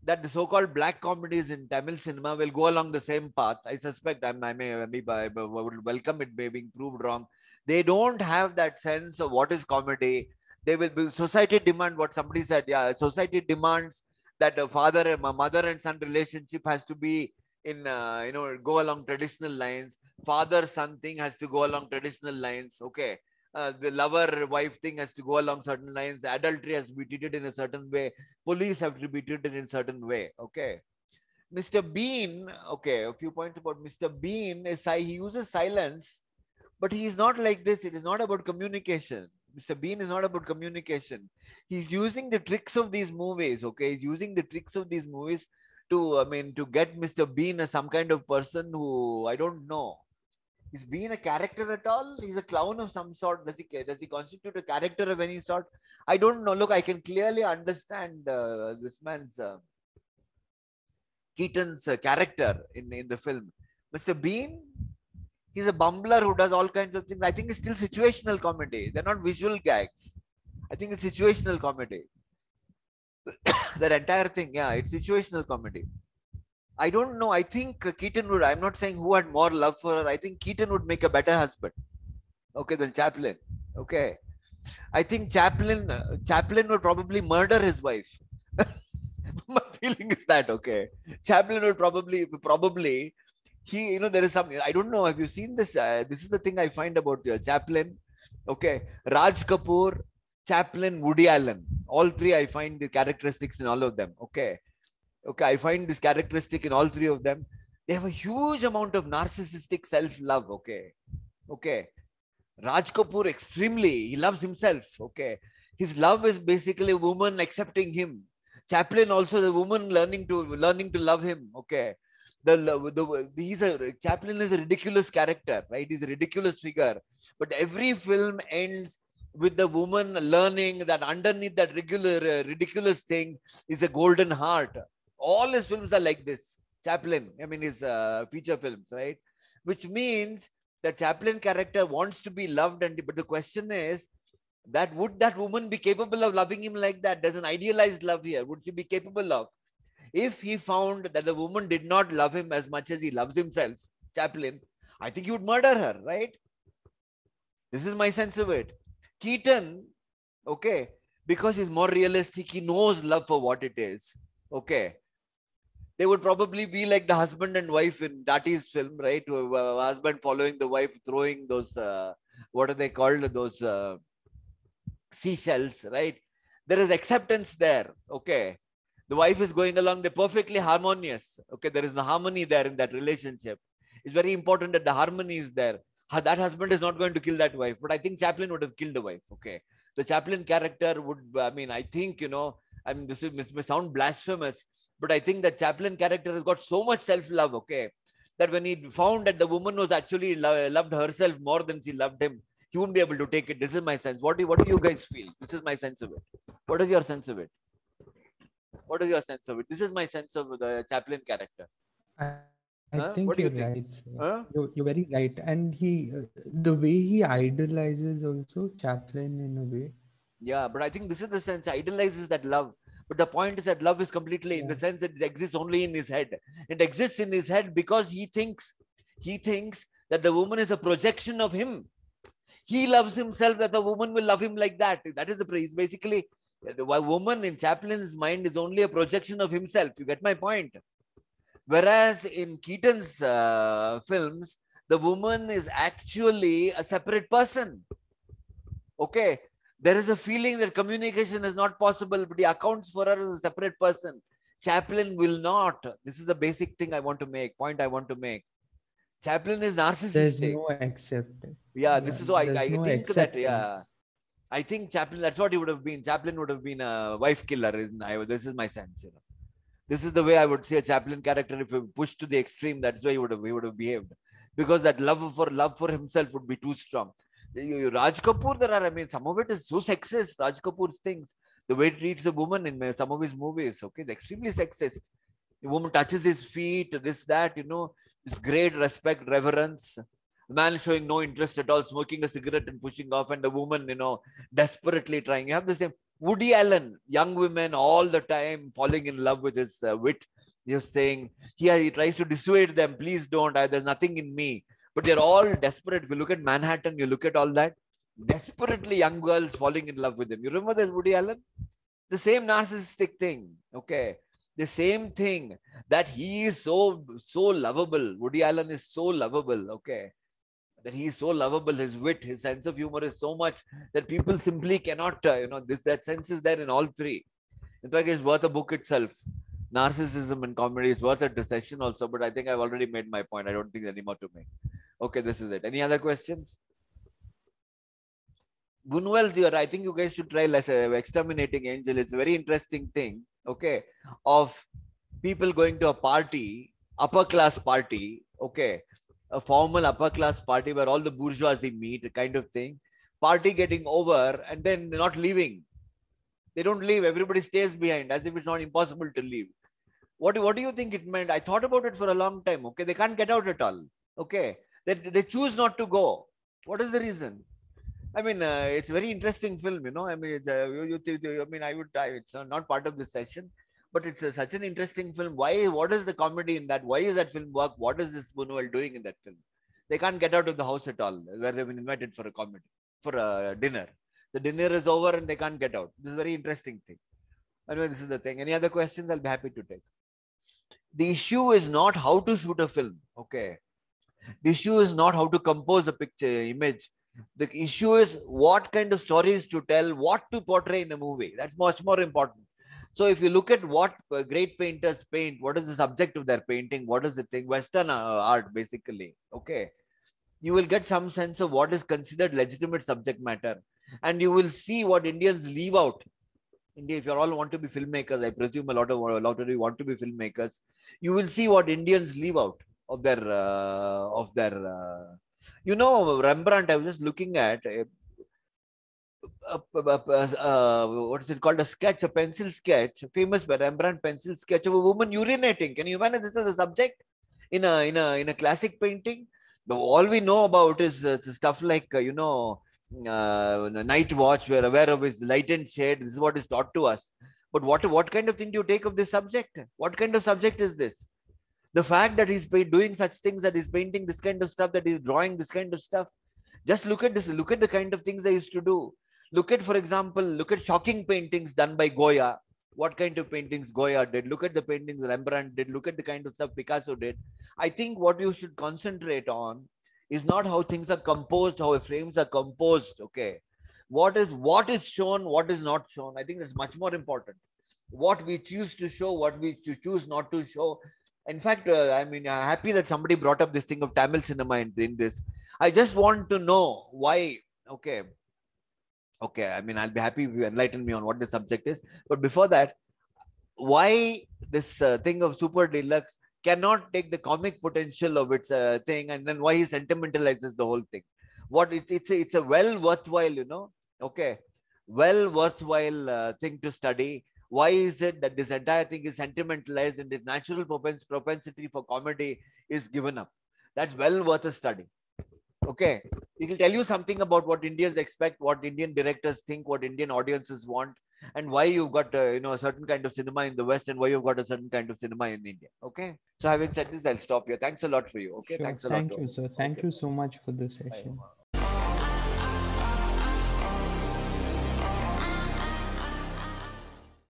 that the so-called black comedies in Tamil cinema will go along the same path. I suspect. I would welcome it being proved wrong. They don't have that sense of what is comedy. They will be, society demand what somebody said. Yeah, society demands that a father and a mother and son relationship has to be in go along traditional lines. Father son thing has to go along traditional lines. Okay, the lover wife thing has to go along certain lines. Adultery has to be treated in a certain way. Police have to be treated in a certain way. Okay, Mr. Bean, okay, a few points about Mr. Bean is he uses silence, but he is not like this. It is not about communication. Mr. Bean is not about communication. He's using the tricks of these movies, okay? He's using the tricks of these movies to, I mean, to get Mr. Bean as some kind of person who, I don't know. Is Bean a character at all? He's a clown of some sort. Does he constitute a character of any sort? I don't know. Look, I can clearly understand this man's Keaton's character in the film. Mr. Bean, he's a bumbler who does all kinds of things. I think it's still situational comedy. They're not visual gags. I think it's situational comedy. That entire thing, yeah, it's situational comedy. I don't know. I think Keaton would, I'm not saying who had more love for her. I think Keaton would make a better husband, okay, than Chaplin. Okay. I think Chaplin would probably murder his wife. My feeling is that, okay. Chaplin would probably, there is some, I don't know, have you seen this? This is the thing I find about Chaplin. Okay. Raj Kapoor, Chaplin, Woody Allen. All three, I find the characteristics in all of them. Okay. Okay, I find this characteristic in all three of them. They have a huge amount of narcissistic self-love. Okay. Okay. Raj Kapoor, extremely, he loves himself. Okay. His love is basically a woman accepting him. Chaplin also, the woman learning to love him. Okay. Chaplin is a ridiculous character, right? He's a ridiculous figure. But every film ends with the woman learning that underneath that ridiculous thing is a golden heart. All his films are like this. Chaplin, I mean, his feature films, right? Which means the Chaplin character wants to be loved, but the question is that would that woman be capable of loving him like that? There's an idealized love here. Would she be capable of? If he found that the woman did not love him as much as he loves himself, Chaplin, I think he would murder her, right? This is my sense of it. Keaton, okay, because he's more realistic, he knows love for what it is. Okay. They would probably be like the husband and wife in Tati's film, right? Husband following the wife, throwing those, what are they called? Those seashells, right? There is acceptance there. Okay. The wife is going along, they're perfectly harmonious. Okay. There is no harmony there in that relationship. It's very important that the harmony is there. That husband is not going to kill that wife, but I think Chaplin would have killed the wife. Okay. The Chaplin character would, I mean, I think, this may sound blasphemous, but I think that Chaplin character has got so much self-love, okay, that when he found that the woman was actually loved herself more than she loved him, he wouldn't be able to take it. This is my sense. What do you guys feel? This is my sense of it. What is your sense of it? What is your sense of it? This is my sense of the Chaplin character. I think What do you you're think? right. You're very right. And the way he idolizes also Chaplin in a way. Yeah, but I think this is the sense, idolizes that love. But the point is that love is completely in the sense that it exists only in his head. It exists in his head because he thinks that the woman is a projection of him. He loves himself, that the woman will love him like that. That is the praise. Basically, the woman in Chaplin's mind is only a projection of himself. You get my point? Whereas in Keaton's films, the woman is actually a separate person. Okay. There is a feeling that communication is not possible, but he accounts for her as a separate person. Chaplin will not. This is the basic thing I want to make, point I want to make. Chaplin is narcissistic. There's no acceptance. Yeah, this is so I no think acceptance. that, yeah. I think Chaplin, that's what he would have been. Chaplin would have been a wife killer. This is my sense, This is the way I would say a Chaplin character, if you push to the extreme, that's why he would have behaved. Because that love for himself would be too strong. Raj Kapoor, some of it is so sexist. Raj Kapoor's things, the way he treats a woman in some of his movies, okay, it's extremely sexist. The woman touches his feet, this, that, this great respect, reverence. The man showing no interest at all, smoking a cigarette and pushing off, and the woman, desperately trying. You have the same. Woody Allen, young women all the time falling in love with his wit. He's saying, he tries to dissuade them, please don't, there's nothing in me. But they're all desperate. If you look at Manhattan, you look at all that, desperately young girls falling in love with him. You remember this Woody Allen? The same narcissistic thing, okay? The same thing, that he is so lovable. Woody Allen is so lovable, okay? That he is so lovable, his wit, his sense of humor is so much that people simply cannot, that sense is there in all three. In fact, it's worth a book itself. narcissism and comedy is worth a session also, but I think I've already made my point. I don't think there's any more to make. Okay, this is it. Any other questions? Bunwell theory, I think you guys should try less exterminating angel. It's a very interesting thing, okay, of people going to a party, upper class party, okay, a formal upper class party where all the bourgeoisie meet, kind of thing, party getting over and then not leaving. They don't leave. Everybody stays behind as if it's not impossible to leave. What do you think it meant? I thought about it for a long time. Okay, they can't get out at all. Okay, they choose not to go. What is the reason? I mean, it's a very interesting film, you know. I mean, it's I mean, it's not part of this session, but it's such an interesting film. Why? What is the comedy in that? Why is that film work? What is this Buñuel doing in that film? They can't get out of the house at all, where they've been invited for a comedy, for a dinner. The dinner is over and they can't get out. This is a very interesting thing. Anyway, this is the thing. Any other questions? I'll be happy to take. The issue is not how to shoot a film. Okay. The issue is not how to compose a picture, image. The issue is what kind of stories to tell, what to portray in a movie. That's much more important. So if you look at what great painters paint, what is the subject of their painting, what is the thing, Western art basically, okay, you will get some sense of what is considered legitimate subject matter. And you will see what Indians leave out. India, if you all want to be filmmakers, I presume a lot of you want to be filmmakers, you will see what Indians leave out of their you know, Rembrandt, I was just looking at what is it called, a sketch, a pencil sketch, a famous Rembrandt pencil sketch of a woman urinating. Can you imagine this as a subject in a classic painting? All we know about is stuff like you know, Night Watch. We're aware of his light and shade. This is what is taught to us. But what kind of thing do you take of this subject? What kind of subject is this? The fact that he's doing such things, that he's painting this kind of stuff, that he's drawing this kind of stuff. Just look at this. Look at the kind of things they used to do. Look at, for example, look at shocking paintings done by Goya. What kind of paintings Goya did. Look at the paintings Rembrandt did. Look at the kind of stuff Picasso did. I think what you should concentrate on is not how things are composed, how frames are composed. Okay. What is shown, what is not shown. I think that's much more important. What we choose to show, what we choose not to show. In fact, I mean, I'm happy that somebody brought up this thing of Tamil cinema in this. I just want to know why. Okay. Okay. I mean, I'll be happy if you enlighten me on what the subject is. But before that, why this thing of Super Deluxe cannot take the comic potential of its thing, and then why he sentimentalizes the whole thing. What it's a well worthwhile, you know, okay, well worthwhile thing to study. Why is it that this entire thing is sentimentalized and its natural propensity for comedy is given up? That's well worth a study. Okay, it will tell you something about what Indians expect, what Indian directors think, what Indian audiences want, and why you've got you know, a certain kind of cinema in the West and why you've got a certain kind of cinema in India. Okay, so having said this, I'll stop here. Thanks a lot for you. Okay, Sure. thanks a lot. Thank you, sir. Thank Okay. you so much for this session. Bye.